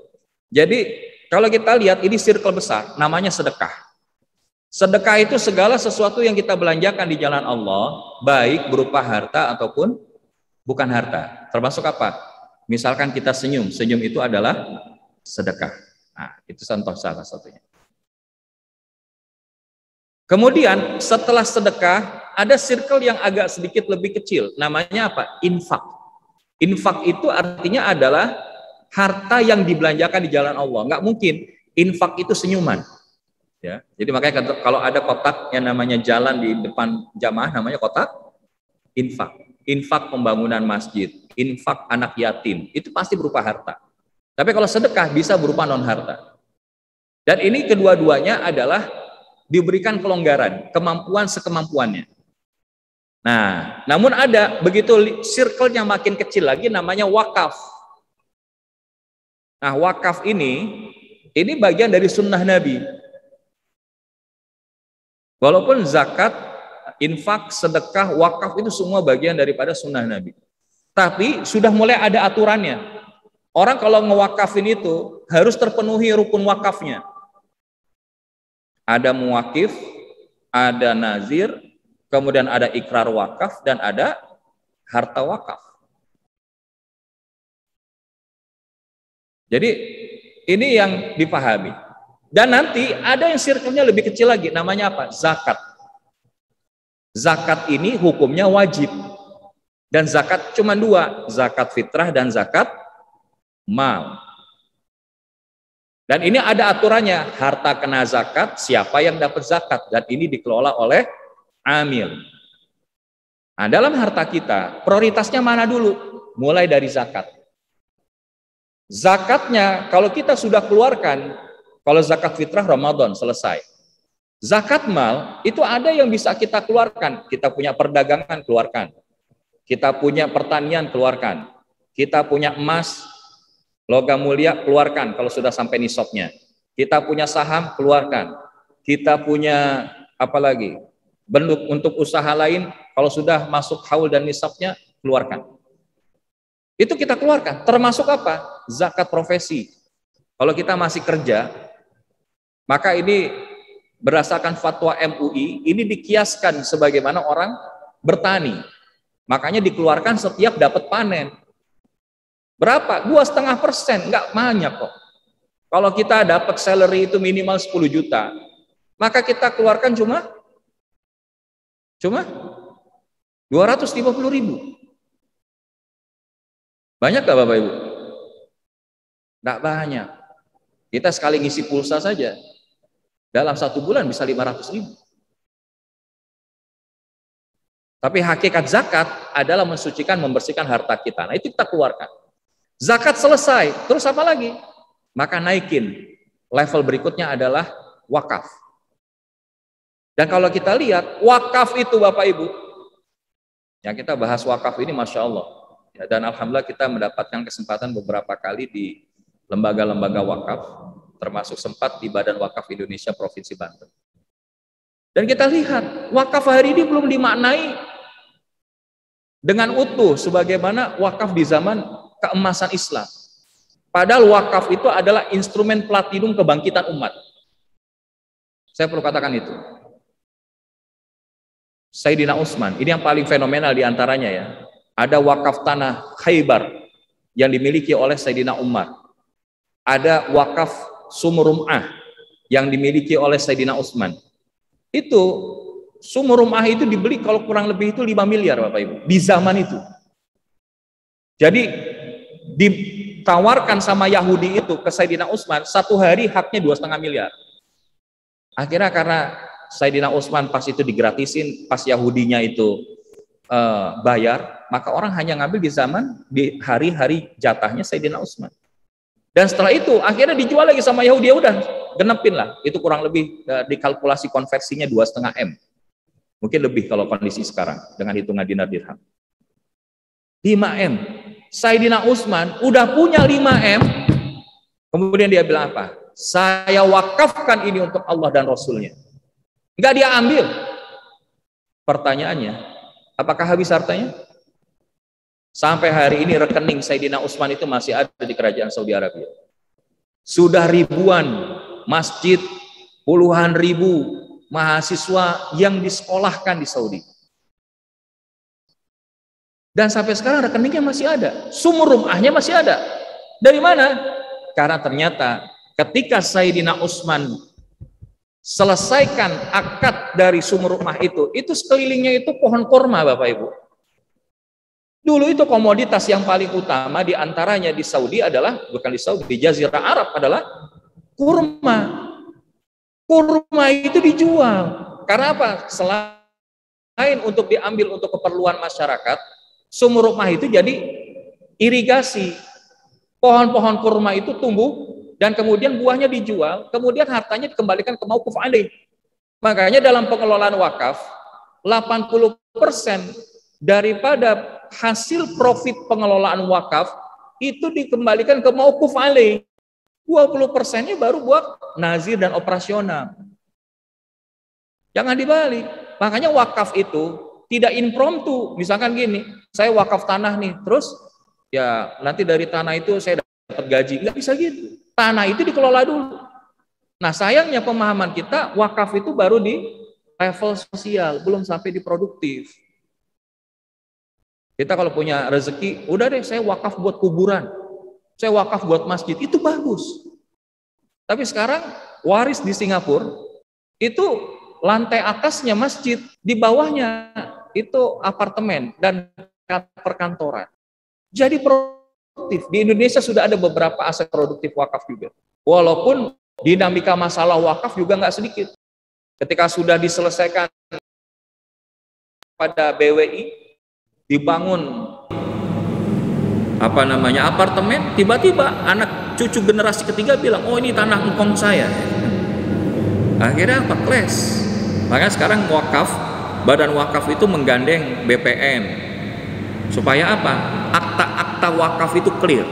[SPEAKER 1] Jadi kalau kita lihat ini circle besar, namanya sedekah. Sedekah itu segala sesuatu yang kita belanjakan di jalan Allah, baik berupa harta ataupun bukan harta. Termasuk apa? Misalkan kita senyum, senyum itu adalah sedekah. Nah, itu contoh salah satunya. Kemudian setelah sedekah, ada circle yang agak sedikit lebih kecil, namanya apa? Infak. Infak itu artinya adalah harta yang dibelanjakan di jalan Allah. Nggak mungkin infak itu senyuman. Ya, jadi makanya kalau ada kotak yang namanya jalan di depan jamaah namanya kotak infak. Infak pembangunan masjid, infak anak yatim, itu pasti berupa harta. Tapi kalau sedekah bisa berupa non harta. Dan ini kedua-duanya adalah diberikan kelonggaran, kemampuan sekemampuannya. Nah, namun ada begitu circle-nya makin kecil lagi namanya wakaf. Nah, wakaf ini bagian dari sunnah Nabi. Walaupun zakat, infak, sedekah, wakaf itu semua bagian daripada sunnah Nabi. Tapi sudah mulai ada aturannya. Orang kalau ngewakafin itu harus terpenuhi rukun wakafnya. Ada muwakif, ada nazir, kemudian ada ikrar wakaf, dan ada harta wakaf. Jadi ini yang dipahami. Dan nanti ada yang circle-nya lebih kecil lagi, namanya apa? Zakat. Zakat ini hukumnya wajib. Dan zakat cuma dua, zakat fitrah dan zakat mal. Dan ini ada aturannya, harta kena zakat, siapa yang dapat zakat. Dan ini dikelola oleh amil. Nah, dalam harta kita, prioritasnya mana dulu? Mulai dari zakat. Zakatnya, kalau kita sudah keluarkan, kalau zakat fitrah Ramadan selesai. Zakat mal itu ada yang bisa kita keluarkan. Kita punya perdagangan, keluarkan. Kita punya pertanian, keluarkan. Kita punya emas, logam mulia, keluarkan kalau sudah sampai nisabnya. Kita punya saham, keluarkan. Kita punya apa lagi? Bentuk untuk usaha lain, kalau sudah masuk haul dan nisabnya, keluarkan. Itu kita keluarkan. Termasuk apa? Zakat profesi. Kalau kita masih kerja, maka ini berdasarkan fatwa MUI, ini dikiaskan sebagaimana orang bertani. Makanya dikeluarkan setiap dapat panen. Berapa? 2,5%, nggak banyak kok. Kalau kita dapat salary itu minimal 10 juta, maka kita keluarkan cuma 250.000. Banyak nggak Bapak Ibu? Nggak banyak. Kita sekali ngisi pulsa saja, dalam 1 bulan bisa 500.000. Tapi hakikat zakat adalah mensucikan, membersihkan harta kita. Nah itu kita keluarkan. Zakat selesai, terus apa lagi? Maka naikin. Level berikutnya adalah wakaf. Dan kalau kita lihat, wakaf itu Bapak Ibu, yang kita bahas wakaf ini Masya Allah. Ya, dan Alhamdulillah kita mendapatkan kesempatan beberapa kali di lembaga-lembaga wakaf, termasuk sempat di Badan Wakaf Indonesia Provinsi Banten. Dan kita lihat, wakaf hari ini belum dimaknai dengan utuh sebagaimana wakaf di zaman keemasan Islam. Padahal wakaf itu adalah instrumen platinum kebangkitan umat. Saya perlu katakan itu. Sayyidina Utsman, ini yang paling fenomenal diantaranya ya. Ada wakaf tanah Khaybar yang dimiliki oleh Sayyidina Umar. Ada wakaf sumur rumah yang dimiliki oleh Sayyidina Utsman. Itu sumur rumah itu dibeli kalau kurang lebih itu 5 miliar Bapak Ibu di zaman itu. Jadi ditawarkan sama Yahudi itu ke Sayyidina Utsman, 1 hari haknya 2,5 miliar. Akhirnya karena Sayyidina Utsman pas itu digratisin, pas Yahudinya itu bayar, maka orang hanya ngambil di hari-hari jatahnya Sayyidina Utsman. Dan setelah itu akhirnya dijual lagi sama Yahudi, ya udah genepin lah. Itu kurang lebih dikalkulasi konversinya 2,5 M. Mungkin lebih kalau kondisi sekarang dengan hitungan dinar dirham. 5 M. Sayyidina Utsman udah punya 5 M. Kemudian dia bilang apa? Saya wakafkan ini untuk Allah dan Rasulnya. Enggak dia ambil. Pertanyaannya, apakah habis hartanya? Sampai hari ini rekening Sayyidina Utsman itu masih ada di kerajaan Saudi Arabia. Sudah ribuan masjid, puluhan ribu mahasiswa yang disekolahkan di Saudi. Dan sampai sekarang rekeningnya masih ada. Sumur rumahnya masih ada. Dari mana? Karena ternyata ketika Sayyidina Utsman selesaikan akad dari sumur rumah itu sekelilingnya itu pohon kurma Bapak Ibu. Dulu itu komoditas yang paling utama diantaranya di Saudi adalah, bukan di Saudi, di Jazirah Arab adalah kurma. Kurma itu dijual. Karena apa? Selain untuk diambil untuk keperluan masyarakat, sumur rumah itu jadi irigasi. Pohon-pohon kurma itu tumbuh dan kemudian buahnya dijual, kemudian hartanya dikembalikan ke mauquf alaih. Makanya dalam pengelolaan wakaf, 80% daripada hasil profit pengelolaan wakaf itu dikembalikan ke mauquf alaih. 20%-nya baru buat nazir dan operasional. Jangan dibalik. Makanya wakaf itu tidak impromptu. Misalkan gini, saya wakaf tanah nih, terus ya nanti dari tanah itu saya dapat gaji. Nggak bisa gitu. Tanah itu dikelola dulu. Nah sayangnya pemahaman kita, wakaf itu baru di level sosial, belum sampai di produktif. Kita kalau punya rezeki, udah deh saya wakaf buat kuburan, saya wakaf buat masjid, itu bagus. Tapi sekarang waris di Singapura, itu lantai atasnya masjid, di bawahnya itu apartemen dan perkantoran. Jadi produktif. Di Indonesia sudah ada beberapa aset produktif wakaf juga. Walaupun dinamika masalah wakaf juga nggak sedikit. Ketika sudah diselesaikan pada BWI, dibangun apartemen, tiba-tiba anak cucu generasi ketiga bilang, oh ini tanah engkong saya. Akhirnya apa? Kles. Makanya sekarang wakaf, badan wakaf itu menggandeng BPN supaya apa? Akta-akta wakaf itu clear.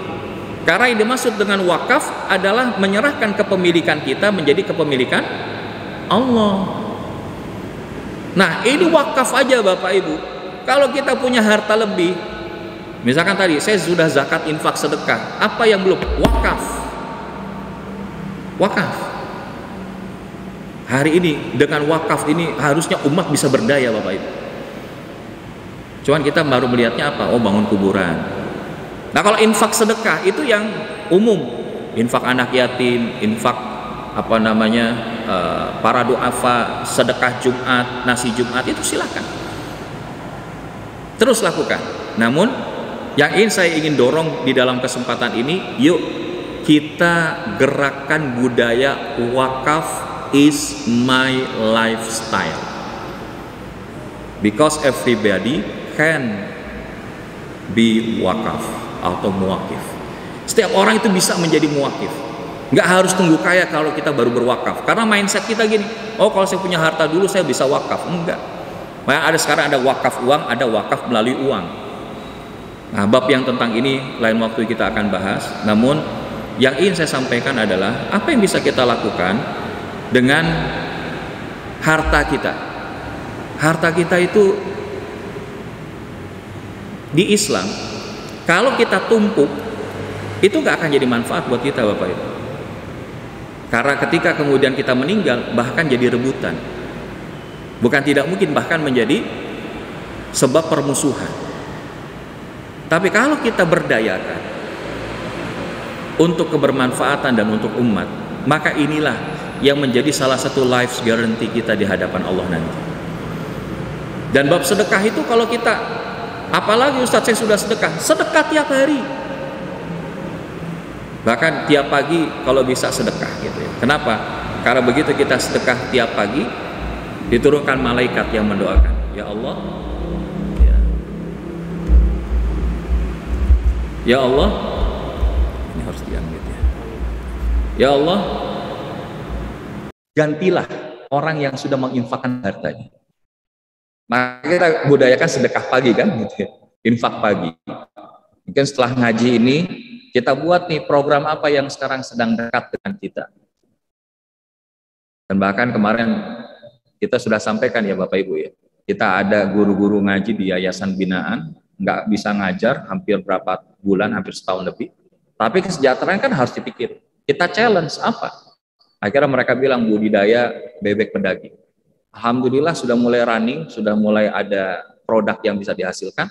[SPEAKER 1] Karena yang dimaksud dengan wakaf adalah menyerahkan kepemilikan kita menjadi kepemilikan Allah. Nah ini wakaf aja Bapak Ibu. Kalau kita punya harta lebih, misalkan tadi saya sudah zakat, infak, sedekah, apa yang belum? Wakaf. Wakaf. Hari ini dengan wakaf ini harusnya umat bisa berdaya Bapak Ibu. Cuman kita baru melihatnya apa? Oh bangun kuburan.
[SPEAKER 2] Nah, kalau infak sedekah itu yang umum, infak anak yatim, infak para duafa, sedekah Jumat, nasi Jumat, itu silakan terus lakukan. Namun yang saya ingin dorong di dalam kesempatan ini, yuk kita gerakkan budaya wakaf is my lifestyle, because everybody can be wakaf atau muwakif. Setiap orang itu bisa menjadi muwakif. Nggak harus tunggu kaya kalau kita baru berwakaf. Karena mindset kita gini, oh kalau saya punya harta dulu saya bisa wakaf. Enggak. Sekarang ada wakaf uang, ada wakaf melalui uang. Nah, bab yang tentang ini lain waktu kita akan bahas. Namun yang ingin saya sampaikan adalah apa yang bisa kita lakukan dengan harta kita. Harta kita itu di Islam, kalau kita tumpuk, itu nggak akan jadi manfaat buat kita, Bapak Ibu. Karena ketika kemudian kita meninggal, bahkan jadi rebutan. Bukan tidak mungkin, bahkan menjadi sebab permusuhan. Tapi kalau kita berdayakan untuk kebermanfaatan dan untuk umat, maka inilah yang menjadi salah satu life guarantee kita di hadapan Allah nanti. Dan bab sedekah itu, kalau kita, apalagi Ustadz saya sudah sedekah tiap hari, bahkan tiap pagi kalau bisa sedekah gitu ya. Kenapa? Karena begitu kita sedekah tiap pagi, diturunkan malaikat yang mendoakan, ya Allah, ya Allah, ini harus diambil ya. Ya Allah, gantilah orang yang sudah menginfakkan hartanya. Maka kita budayakan sedekah pagi kan, gitu ya. Infak pagi. Mungkin setelah ngaji ini kita buat nih program apa yang sekarang sedang dekat dengan kita. Dan bahkan kemarin kita sudah sampaikan ya Bapak Ibu ya, kita ada guru-guru ngaji di yayasan binaan, nggak bisa ngajar hampir berapa bulan, hampir setahun lebih. Tapi kesejahteraan kan harus dipikir. Kita challenge apa? Akhirnya mereka bilang budidaya bebek pedaging. Alhamdulillah sudah mulai running, sudah mulai ada produk yang bisa dihasilkan.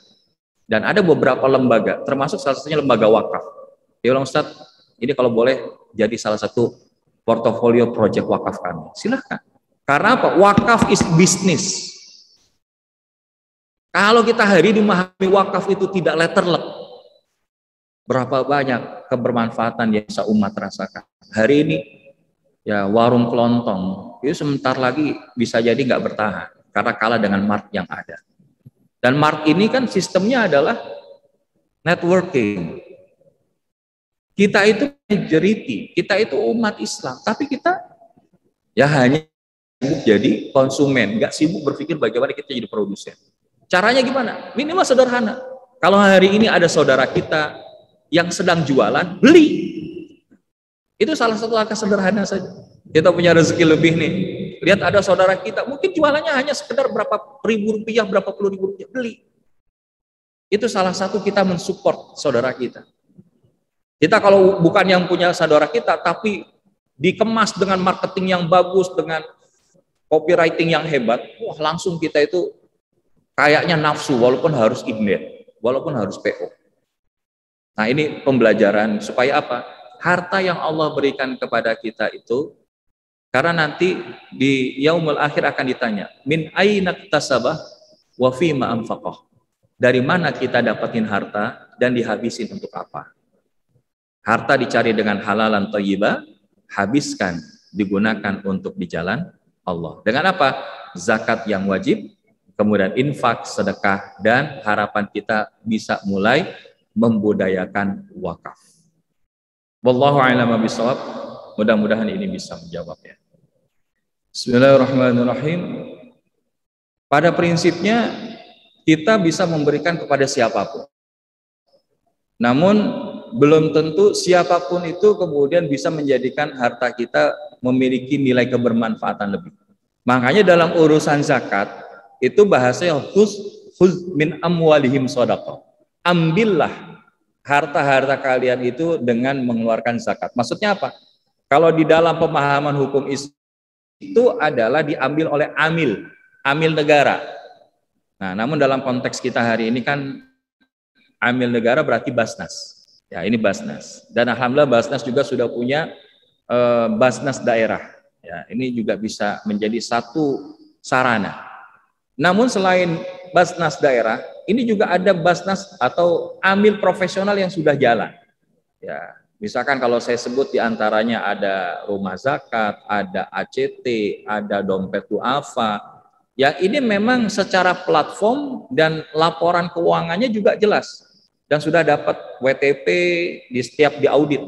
[SPEAKER 2] Dan ada beberapa lembaga, termasuk salah satunya lembaga wakaf. Dia bilang, Ustadz, ini kalau boleh jadi salah satu portofolio project wakaf kami. Silahkan. Karena apa? Wakaf is business. Kalau kita hari ini memahami wakaf itu tidak letterlek, berapa banyak kebermanfaatan yang bisa umat rasakan. Hari ini ya warung kelontong itu sebentar lagi bisa jadi nggak bertahan karena kalah dengan mart yang ada. Dan mart ini kan sistemnya adalah networking. Kita itu majority, kita itu umat Islam, tapi kita ya hanya sibuk jadi konsumen, nggak sibuk berpikir bagaimana kita jadi produsen. Caranya gimana? Minimal sederhana. Kalau hari ini ada saudara kita yang sedang jualan, beli. Itu salah satu langkah sederhana saja. Kita punya rezeki lebih nih. Lihat ada saudara kita, mungkin jualannya hanya sekedar berapa ribu rupiah, berapa puluh ribu rupiah, beli. Itu salah satu kita mensupport saudara kita. Kita kalau bukan yang punya saudara kita, tapi dikemas dengan marketing yang bagus, dengan copywriting yang hebat, wah langsung kita itu kayaknya nafsu, walaupun harus indet, walaupun harus PO. Nah ini pembelajaran supaya apa? Harta yang Allah berikan kepada kita itu, karena nanti di yaumul akhir akan ditanya, min aina iktasabah wa fima anfaqah. Dari mana kita dapetin harta dan dihabisin untuk apa? Harta dicari dengan halalan thayyibah, habiskan digunakan untuk di jalan Allah. Dengan apa? Zakat yang wajib, kemudian infak, sedekah, dan harapan kita bisa mulai membudayakan wakaf. Wallahu a'lam bishawab. Mudah-mudahan ini bisa menjawabnya. Bismillahirrahmanirrahim. Pada prinsipnya kita bisa memberikan kepada siapapun. Namun belum tentu siapapun itu kemudian bisa menjadikan harta kita memiliki nilai kebermanfaatan lebih. Makanya dalam urusan zakat itu bahasanya khuz min amwalihim shadaqah. Ambillah harta-harta kalian itu dengan mengeluarkan zakat. Maksudnya apa? Kalau di dalam pemahaman hukum Islam itu adalah diambil oleh amil negara. Nah, namun dalam konteks kita hari ini kan Amil negara berarti Basnas. Ya, ini Basnas. Dan alhamdulillah Basnas juga sudah punya Basnas daerah. Ya, ini juga bisa menjadi satu sarana. Namun selain Basnas daerah, ini juga ada Basnas atau amil profesional yang sudah jalan. Ya, misalkan kalau saya sebut diantaranya ada rumah zakat, ada ACT, ada dompet duafa. Ya, ini memang secara platform dan laporan keuangannya juga jelas dan sudah dapat WTP di setiap diaudit,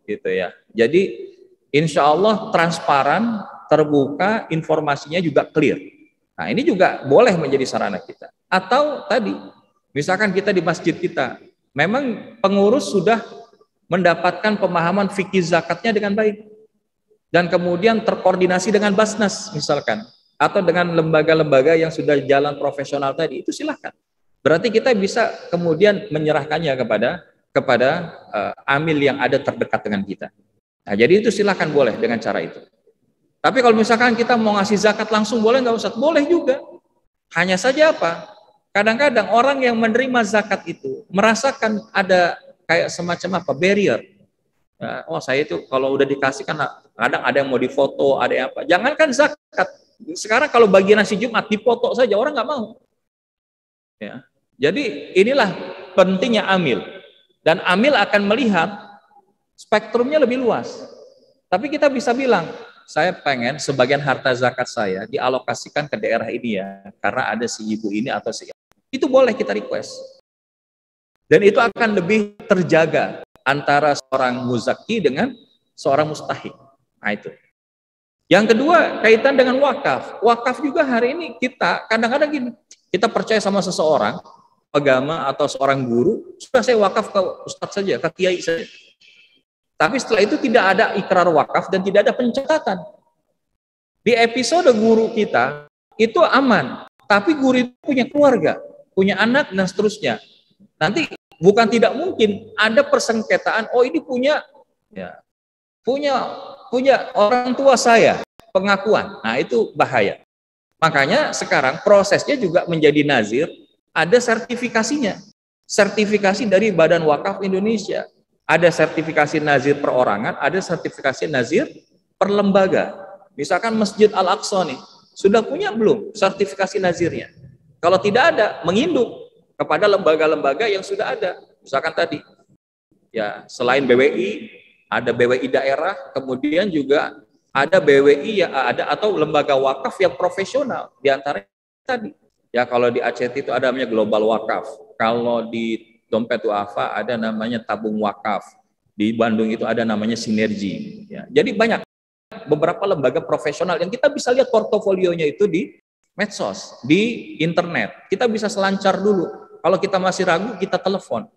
[SPEAKER 2] gitu ya. Jadi insya Allah transparan, terbuka, informasinya juga clear. Nah, ini juga boleh menjadi sarana kita. Atau tadi, misalkan kita di masjid kita, memang pengurus sudah mendapatkan pemahaman fikih zakatnya dengan baik dan kemudian terkoordinasi dengan Basnas misalkan atau dengan lembaga-lembaga yang sudah jalan profesional tadi, itu silahkan. Berarti kita bisa kemudian menyerahkannya kepada amil yang ada terdekat dengan kita. Nah, jadi itu silahkan boleh dengan cara itu. Tapi kalau misalkan kita mau ngasih zakat langsung boleh nggak Ustaz? Boleh juga. Hanya saja apa? Kadang-kadang orang yang menerima zakat itu merasakan ada kayak semacam apa? Barrier. Ya, oh saya itu kalau udah dikasih kan kadang ada yang mau difoto, ada yang apa. Jangankan zakat. Sekarang kalau bagi nasi Jumat dipoto saja orang nggak mau. Ya. Jadi inilah pentingnya amil. Dan amil akan melihat spektrumnya lebih luas. Tapi kita bisa bilang, saya pengen sebagian harta zakat saya dialokasikan ke daerah ini ya, karena ada si ibu ini atau si itu boleh kita request. Dan itu akan lebih terjaga antara seorang muzaki dengan seorang mustahik. Nah itu. Yang kedua, kaitan dengan wakaf. Wakaf juga hari ini kita kadang-kadang gini, kita percaya sama seseorang, agama atau seorang guru, sudah saya wakaf ke ustadz saja, ke kiai saja. Tapi setelah itu tidak ada ikrar wakaf dan tidak ada pencatatan. Di episode guru kita, itu aman. Tapi guru itu punya keluarga, punya anak, dan seterusnya. Nanti bukan tidak mungkin ada persengketaan, oh ini punya orang tua saya, pengakuan. Nah itu bahaya. Makanya sekarang prosesnya juga menjadi nazir, ada sertifikasinya. Sertifikasi dari Badan Wakaf Indonesia. Ada sertifikasi nazir perorangan, ada sertifikasi nazir per lembaga. Misalkan Masjid Al-Aqsa nih, sudah punya belum sertifikasi nazirnya? Kalau tidak ada, menginduk kepada lembaga-lembaga yang sudah ada. Misalkan tadi, ya selain BWI, ada BWI daerah, kemudian juga ada BWI ya ada atau lembaga wakaf yang profesional di antara tadi. Ya kalau di Aceh itu ada namanya Global Wakaf. Kalau di Dompet Duafa ada namanya Tabung Wakaf. Di Bandung itu ada namanya Sinergi. Ya, jadi banyak beberapa lembaga profesional yang kita bisa lihat portofolionya itu di medsos, di internet. Kita bisa selancar dulu. Kalau kita masih ragu, kita telepon.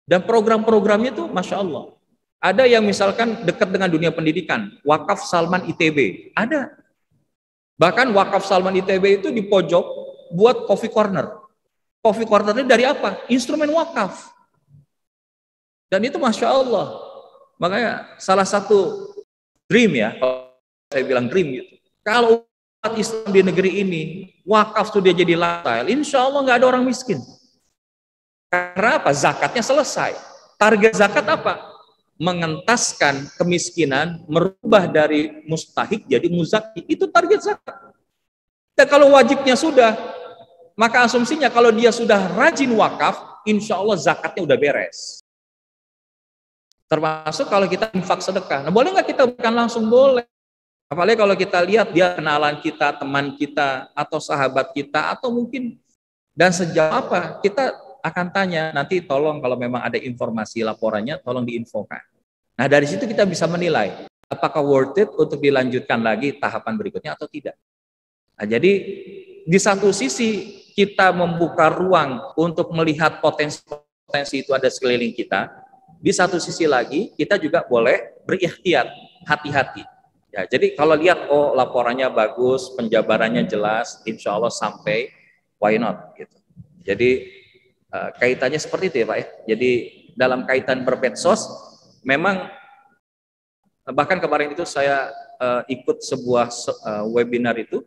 [SPEAKER 2] Dan program-programnya itu Masya Allah. Ada yang misalkan dekat dengan dunia pendidikan, Wakaf Salman ITB, ada. Bahkan Wakaf Salman ITB itu di pojok buat coffee corner. Coffee corner ini dari apa? Instrumen wakaf. Dan itu Masya Allah. Makanya salah satu dream ya, kalau saya bilang dream gitu. Kalau umat Islam di negeri ini, wakaf sudah jadi lifestyle, insya Allah nggak ada orang miskin. Karena apa? Zakatnya selesai. Target zakat apa? Mengentaskan kemiskinan, merubah dari mustahik jadi muzaki, itu target zakat. Dan kalau wajibnya sudah, maka asumsinya kalau dia sudah rajin wakaf, insya Allah zakatnya udah beres. Termasuk kalau kita infak sedekah. Nah, boleh nggak kita berikan langsung? Boleh. Apalagi kalau kita lihat dia kenalan kita, teman kita, atau sahabat kita, atau mungkin dan sejauh apa, kita akan tanya, nanti tolong kalau memang ada informasi laporannya, tolong diinfokan. Nah dari situ kita bisa menilai, apakah worth it untuk dilanjutkan lagi tahapan berikutnya atau tidak. Nah, jadi di satu sisi kita membuka ruang untuk melihat potensi-potensi itu ada sekeliling kita, di satu sisi lagi kita juga boleh berikhtiar, hati-hati. Ya, jadi kalau lihat, oh laporannya bagus, penjabarannya jelas, insya Allah sampai, why not? Gitu. Jadi kaitannya seperti itu ya Pak ya. Jadi dalam kaitan bermedsos, memang bahkan kemarin itu saya ikut sebuah webinar itu,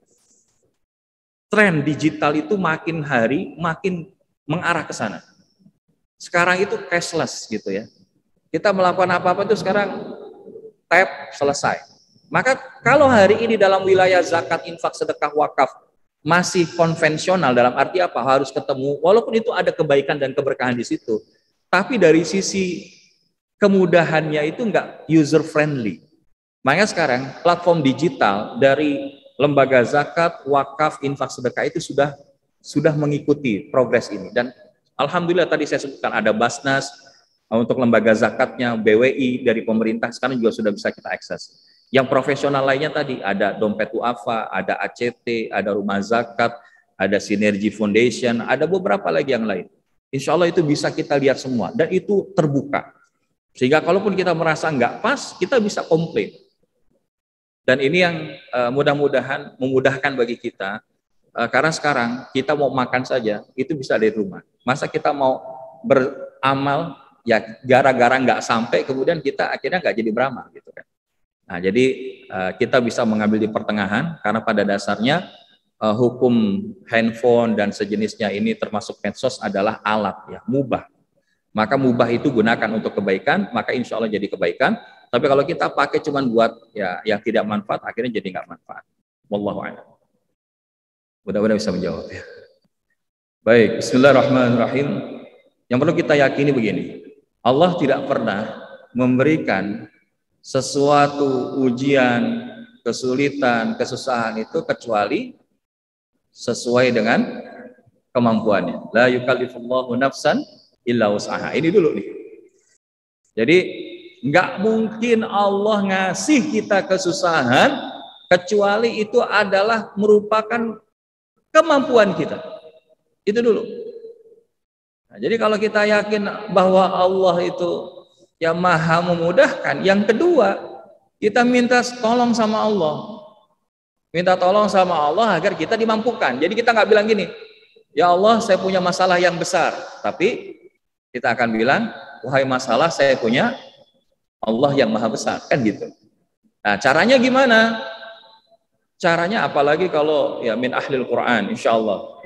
[SPEAKER 2] tren digital itu makin hari makin mengarah ke sana. Sekarang itu cashless gitu ya. Kita melakukan apa-apa itu sekarang tap selesai. Maka kalau hari ini dalam wilayah zakat, infak, sedekah, wakaf masih konvensional, dalam arti apa? Harus ketemu, walaupun itu ada kebaikan dan keberkahan di situ, tapi dari sisi kemudahannya itu enggak user friendly. Makanya sekarang platform digital dari lembaga zakat, wakaf, infak, sedekah itu sudah mengikuti progres ini. Dan alhamdulillah tadi saya sebutkan ada Basnas untuk lembaga zakatnya, BWI dari pemerintah sekarang juga sudah bisa kita akses. Yang profesional lainnya tadi ada Dompet Duafa, ada ACT, ada Rumah Zakat, ada Synergy Foundation, ada beberapa lagi yang lain. Insya Allah itu bisa kita lihat semua dan itu terbuka. Sehingga kalaupun kita merasa nggak pas, kita bisa komplain. Dan ini yang mudah-mudahan memudahkan bagi kita, karena sekarang kita mau makan saja, itu bisa dari rumah. Masa kita mau beramal, ya gara-gara nggak sampai, kemudian kita akhirnya nggak jadi beramal gitu kan. Nah, jadi kita bisa mengambil di pertengahan, karena pada dasarnya hukum handphone dan sejenisnya ini termasuk medsos adalah alat ya, mubah. Maka mubah itu gunakan untuk kebaikan, maka insya Allah jadi kebaikan. Tapi kalau kita pakai cuma buat ya yang tidak manfaat, akhirnya jadi nggak manfaat. Wallahu a'lam. Mudah-mudahan bisa menjawab ya. Baik, bismillahirrahmanirrahim. Yang perlu kita yakini begini, Allah tidak pernah memberikan sesuatu ujian, kesulitan, kesusahan itu kecuali sesuai dengan kemampuannya. La yukallifullahu nafsan illa wus'aha. Ini dulu nih. Jadi nggak mungkin Allah ngasih kita kesusahan kecuali itu adalah merupakan kemampuan kita. Itu dulu. Nah, jadi kalau kita yakin bahwa Allah itu yang maha memudahkan, yang kedua kita minta tolong sama Allah. Minta tolong sama Allah agar kita dimampukan. Jadi kita nggak bilang gini, ya Allah saya punya masalah yang besar, tapi kita akan bilang, wahai masalah saya punya Allah yang maha besar, kan gitu. Nah, caranya gimana? Caranya apalagi kalau ya min ahlil Quran, insya Allah.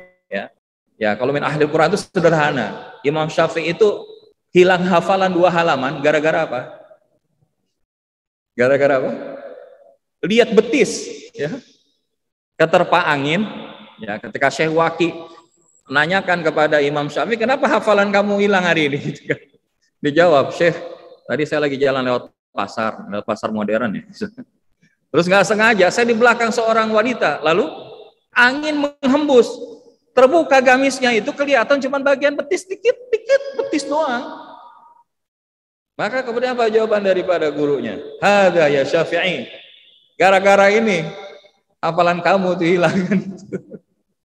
[SPEAKER 2] Ya kalau min ahlil Quran itu sederhana. Imam Syafi'i itu hilang hafalan 2 halaman, gara-gara apa? Gara-gara apa? Lihat betis, ya. Keterpa angin, ya ketika Syekh Waqi menanyakan kepada Imam Syafi'i, kenapa hafalan kamu hilang hari ini? Dijawab, Syekh, tadi saya lagi jalan lewat pasar modern ya. Terus nggak sengaja saya di belakang seorang wanita, lalu angin menghembus, terbuka gamisnya itu kelihatan cuma bagian betis, dikit betis doang. Maka kemudian apa jawaban daripada gurunya? Hadza ya Syafi'i, gara-gara ini hafalan kamu tuh hilang.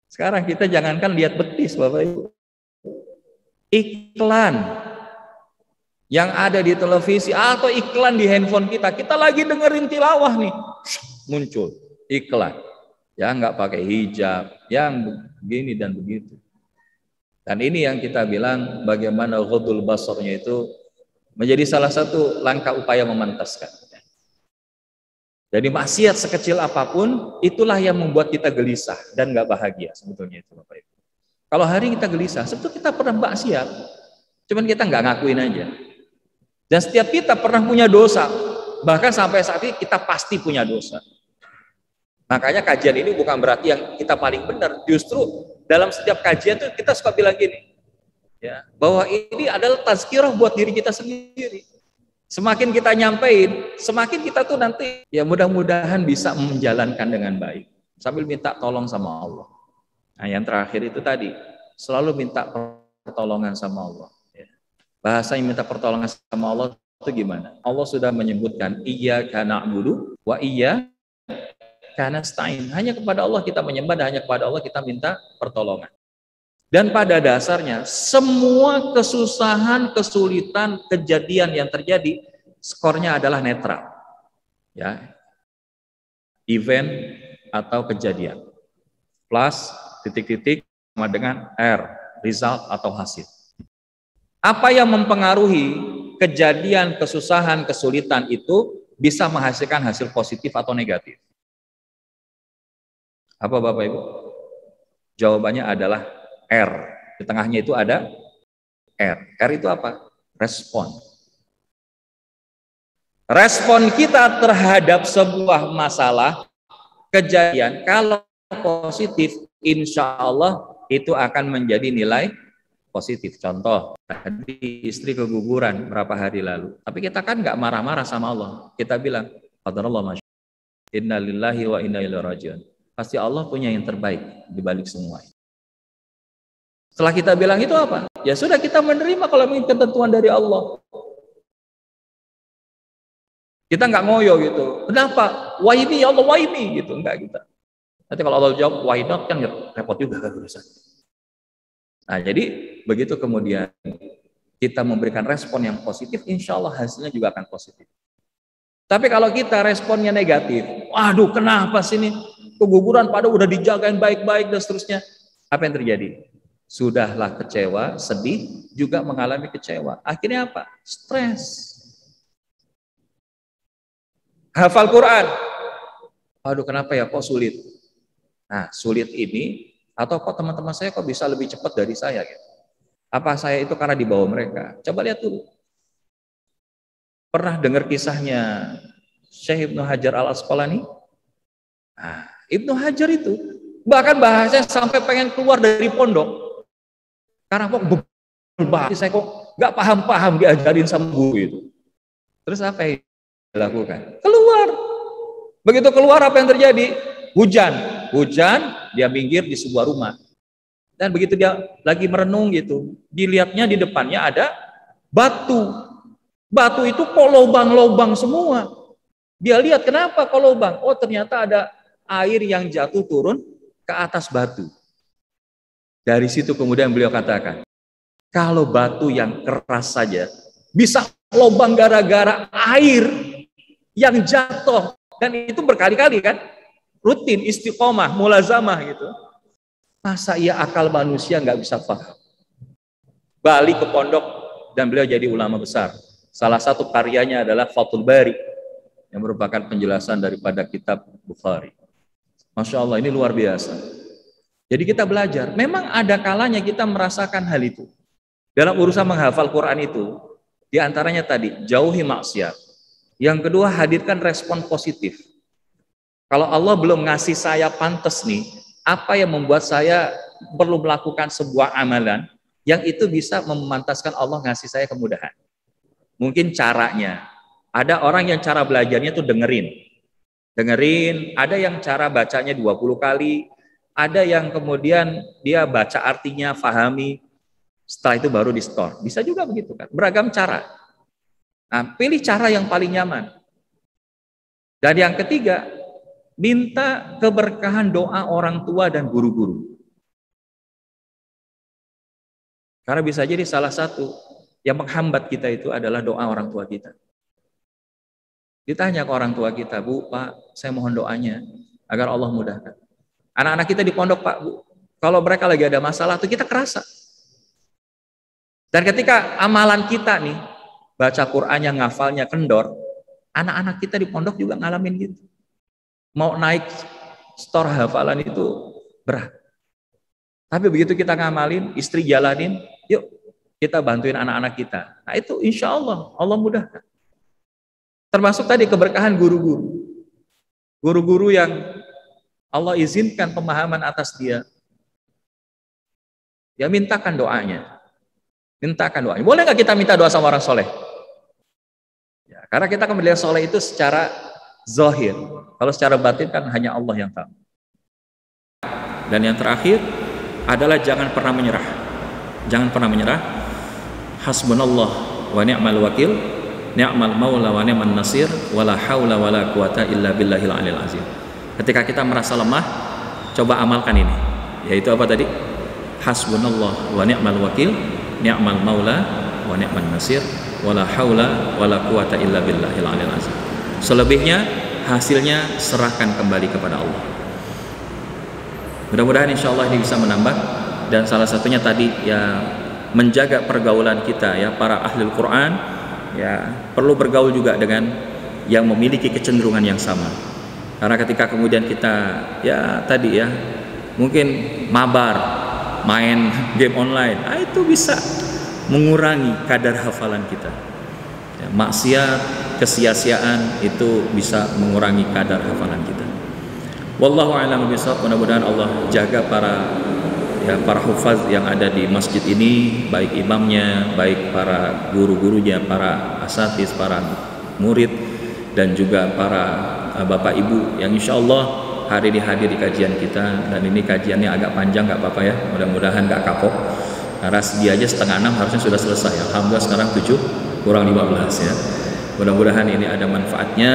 [SPEAKER 2] Sekarang kita jangankan lihat betis, Bapak Ibu. Iklan yang ada di televisi atau iklan di handphone kita lagi dengerin tilawah nih, muncul iklan. Ya nggak pakai hijab, yang begini dan begitu. Dan ini yang kita bilang bagaimana ghadul basarnya itu menjadi salah satu langkah upaya memantaskan. Jadi maksiat sekecil apapun, itulah yang membuat kita gelisah dan nggak bahagia sebetulnya itu Bapak Ibu. Kalau hari kita gelisah, sebetulnya kita pernah maksiat, cuman kita nggak ngakuin aja. Dan setiap kita pernah punya dosa, bahkan sampai saat ini kita pasti punya dosa. Makanya kajian ini bukan berarti yang kita paling benar, justru dalam setiap kajian itu kita suka bilang gini, ya, bahwa ini adalah tazkirah buat diri kita sendiri. Semakin kita nyampein, semakin kita tuh nanti ya mudah-mudahan bisa menjalankan dengan baik sambil minta tolong sama Allah. Nah, yang terakhir itu tadi selalu minta pertolongan sama Allah. Ya. Bahasa yang minta pertolongan sama Allah itu gimana? Allah sudah menyebutkan iyyaka na'budu wa iyyaka nasta'in. Hanya kepada Allah kita menyembah dan hanya kepada Allah kita minta pertolongan. Dan pada dasarnya semua kesusahan, kesulitan, kejadian yang terjadi skornya adalah netral. Ya. Event atau kejadian. Plus titik-titik sama dengan R, result atau hasil. Apa yang mempengaruhi kejadian, kesusahan, kesulitan itu bisa menghasilkan hasil positif atau negatif? Apa Bapak Ibu? Jawabannya adalah R. Di tengahnya itu ada
[SPEAKER 1] R. R itu apa? Respon. Respon kita terhadap sebuah masalah, kejadian, kalau positif, insya Allah itu akan menjadi nilai positif. Contoh, tadi istri keguguran berapa hari lalu. Tapi kita kan nggak marah-marah sama Allah. Kita bilang, qadarullah masya, inna lillahi wa inna ilaihi rajiun. Pasti Allah punya yang terbaik di balik semua. Setelah kita bilang itu apa? Ya sudah, kita menerima kalau ini ketentuan dari Allah. Kita nggak ngoyo gitu. Kenapa? Why me ya Allah, why me gitu. Enggak kita. Nanti kalau Allah jawab why not, kan repot juga kan urusan. Nah, jadi begitu kemudian kita memberikan respon yang positif, insya Allah hasilnya juga akan positif. Tapi kalau kita responnya negatif, waduh kenapa sih ini keguguran pada udah dijagain baik-baik dan seterusnya, apa yang terjadi? Sudahlah kecewa, sedih, juga mengalami kecewa. Akhirnya apa? Stres. Hafal Quran, waduh kenapa ya kok sulit? Nah, sulit ini, atau kok teman-teman saya kok bisa lebih cepat dari saya gitu. Apa saya itu karena di bawah mereka? Coba lihat dulu. Pernah dengar kisahnya Syekh Ibnu Hajar Al-Asqalani? Nah, Ibnu Hajar itu bahkan bahasanya sampai pengen keluar dari pondok. Karena kok bahasa saya kok nggak paham-paham diajarin sama guru itu. Terus apa yang dilakukan? Keluar. Begitu keluar apa yang terjadi? Hujan, dia minggir di sebuah rumah. Dan begitu dia lagi merenung gitu, dilihatnya di depannya ada batu. Batu itu kok lobang-lobang semua. Dia lihat kenapa kok lobang? Oh ternyata ada air yang jatuh turun ke atas batu. Dari situ kemudian beliau katakan, kalau batu yang keras saja bisa lobang gara-gara air yang jatuh. Dan itu berkali-kali kan, rutin, istiqomah, mulazamah gitu. Masa iya akal manusia nggak bisa paham? Balik ke pondok dan beliau jadi ulama besar. Salah satu karyanya adalah Fathul Bari yang merupakan penjelasan daripada kitab Bukhari. Masya Allah, ini luar biasa. Jadi kita belajar. Memang ada kalanya kita merasakan hal itu. Dalam urusan menghafal Quran itu, diantaranya tadi jauhi maksiat. Yang kedua, hadirkan respon positif. Kalau Allah belum ngasih saya pantas nih, apa yang membuat saya perlu melakukan sebuah amalan yang itu bisa memantaskan Allah ngasih saya kemudahan. Mungkin caranya. Ada orang yang cara belajarnya tuh dengerin, ada yang cara bacanya 20 kali, ada yang kemudian dia baca artinya, fahami, setelah itu baru di store. Bisa juga begitu kan, beragam cara. Nah, pilih cara yang paling nyaman. Dan yang ketiga, minta keberkahan doa orang tua dan guru-guru. Karena bisa jadi salah satu yang menghambat kita itu adalah doa orang tua kita. Ditanya ke orang tua kita, Bu, Pak, saya mohon doanya agar Allah mudahkan. Anak-anak kita di pondok, Pak, Bu, kalau mereka lagi ada masalah tuh kita kerasa. Dan ketika amalan kita nih, baca Qur'annya, ngafalnya kendor, anak-anak kita di pondok juga ngalamin gitu. Mau naik store hafalan itu berat. Tapi begitu kita ngamalin, istri jalanin, yuk kita bantuin anak-anak kita. Nah itu insya Allah, Allah mudahkan. Termasuk tadi keberkahan guru-guru. Guru-guru yang Allah izinkan pemahaman atas dia. Ya mintakan doanya. Mintakan doanya. Boleh nggak kita minta doa sama orang soleh? Ya, karena kita akan melihat soleh itu secara zahir. Kalau secara batin kan hanya Allah yang tahu. Dan yang terakhir adalah jangan pernah menyerah. Jangan pernah menyerah. Hasbunallah wa ni'mal wakil, ni'mal maula wa ni'man nasir, wala haula wala quwata illa billahil aliyil azim. Ketika kita merasa lemah, coba amalkan ini. Yaitu apa tadi? Hasbunallah wa ni'mal wakil, ni'mal maula wa ni'man nasir, wala haula wala quwata illa billahil aliyil azim. Selebihnya hasilnya serahkan kembali kepada Allah. Mudah-mudahan insya Allah ini bisa menambah. Dan salah satunya tadi ya menjaga pergaulan kita ya, para ahli Al-Quran ya perlu bergaul juga dengan yang memiliki kecenderungan yang sama. Karena ketika kemudian kita ya tadi ya mungkin mabar main game online, itu bisa
[SPEAKER 2] mengurangi kadar hafalan kita. Ya, maksiat, kesia-siaan itu bisa mengurangi kadar hafalan kita. Wallahu a'lam bishawab. Mudah-mudahan Allah jaga para hufaz yang ada di masjid ini, baik imamnya, baik para guru-gurunya, para asatiz, para murid, dan juga para bapak ibu yang insya Allah hari ini hadir di kajian kita. Dan ini kajiannya agak panjang, nggak apa-apa ya, mudah-mudahan nggak kapok. Karena dia aja 5:30 harusnya sudah selesai. Alhamdulillah sekarang 7:15 ya. Mudah-mudahan ini ada manfaatnya.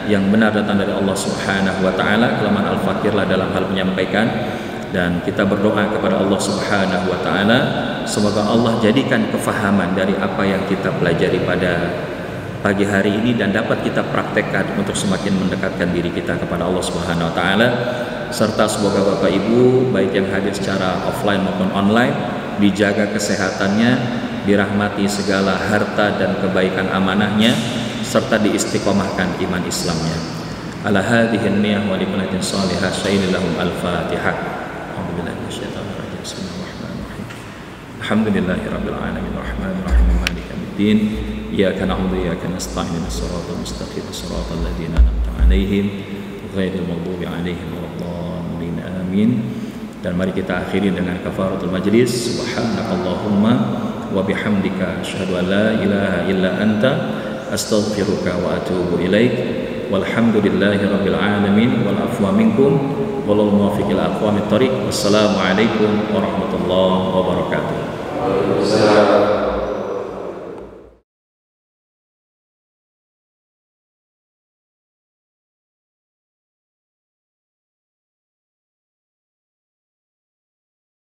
[SPEAKER 2] Yang benar datang dari Allah Subhanahu wa taala. Kelemahan al-fakirlah dalam hal menyampaikan, dan kita berdoa kepada Allah Subhanahu wa taala semoga Allah jadikan kefahaman dari apa yang kita pelajari pada pagi hari ini dan dapat kita praktekkan untuk semakin mendekatkan diri kita kepada Allah Subhanahu wa taala. Serta semoga Bapak Ibu baik yang hadir secara offline maupun online dijaga kesehatannya, dirahmati segala harta dan kebaikan amanahnya, serta diistiqomahkan iman Islamnya. Ala hadhihi niyah wa limanajin salihah syai'illahum al-fatihah. A'udzubillahi minasyaitonir rajim. Bismillahirrahmanirrahim. Alhamdulillahirabbil alamin arrahmanir rahim maliki yaumiddin. Iyyaka na'budu wa iyyaka nasta'in ihdinas siratal mustaqim siratal ladzina an'amta 'alaihim ghairil maghdubi 'alaihim waladdallin. Amin. Dan mari kita akhiri dengan kafaratul majlis. Subhanakallahumma wa bihamdika asyhadu an la ilaha illa anta astaghfiruka wa atubu ilaik. Walhamdulillahi rabbil alamin wal afwa minkum wallahu muwaffiq ila aqwamit thoriq. Wassalamu alaikum warahmatullahi wabarakatuh.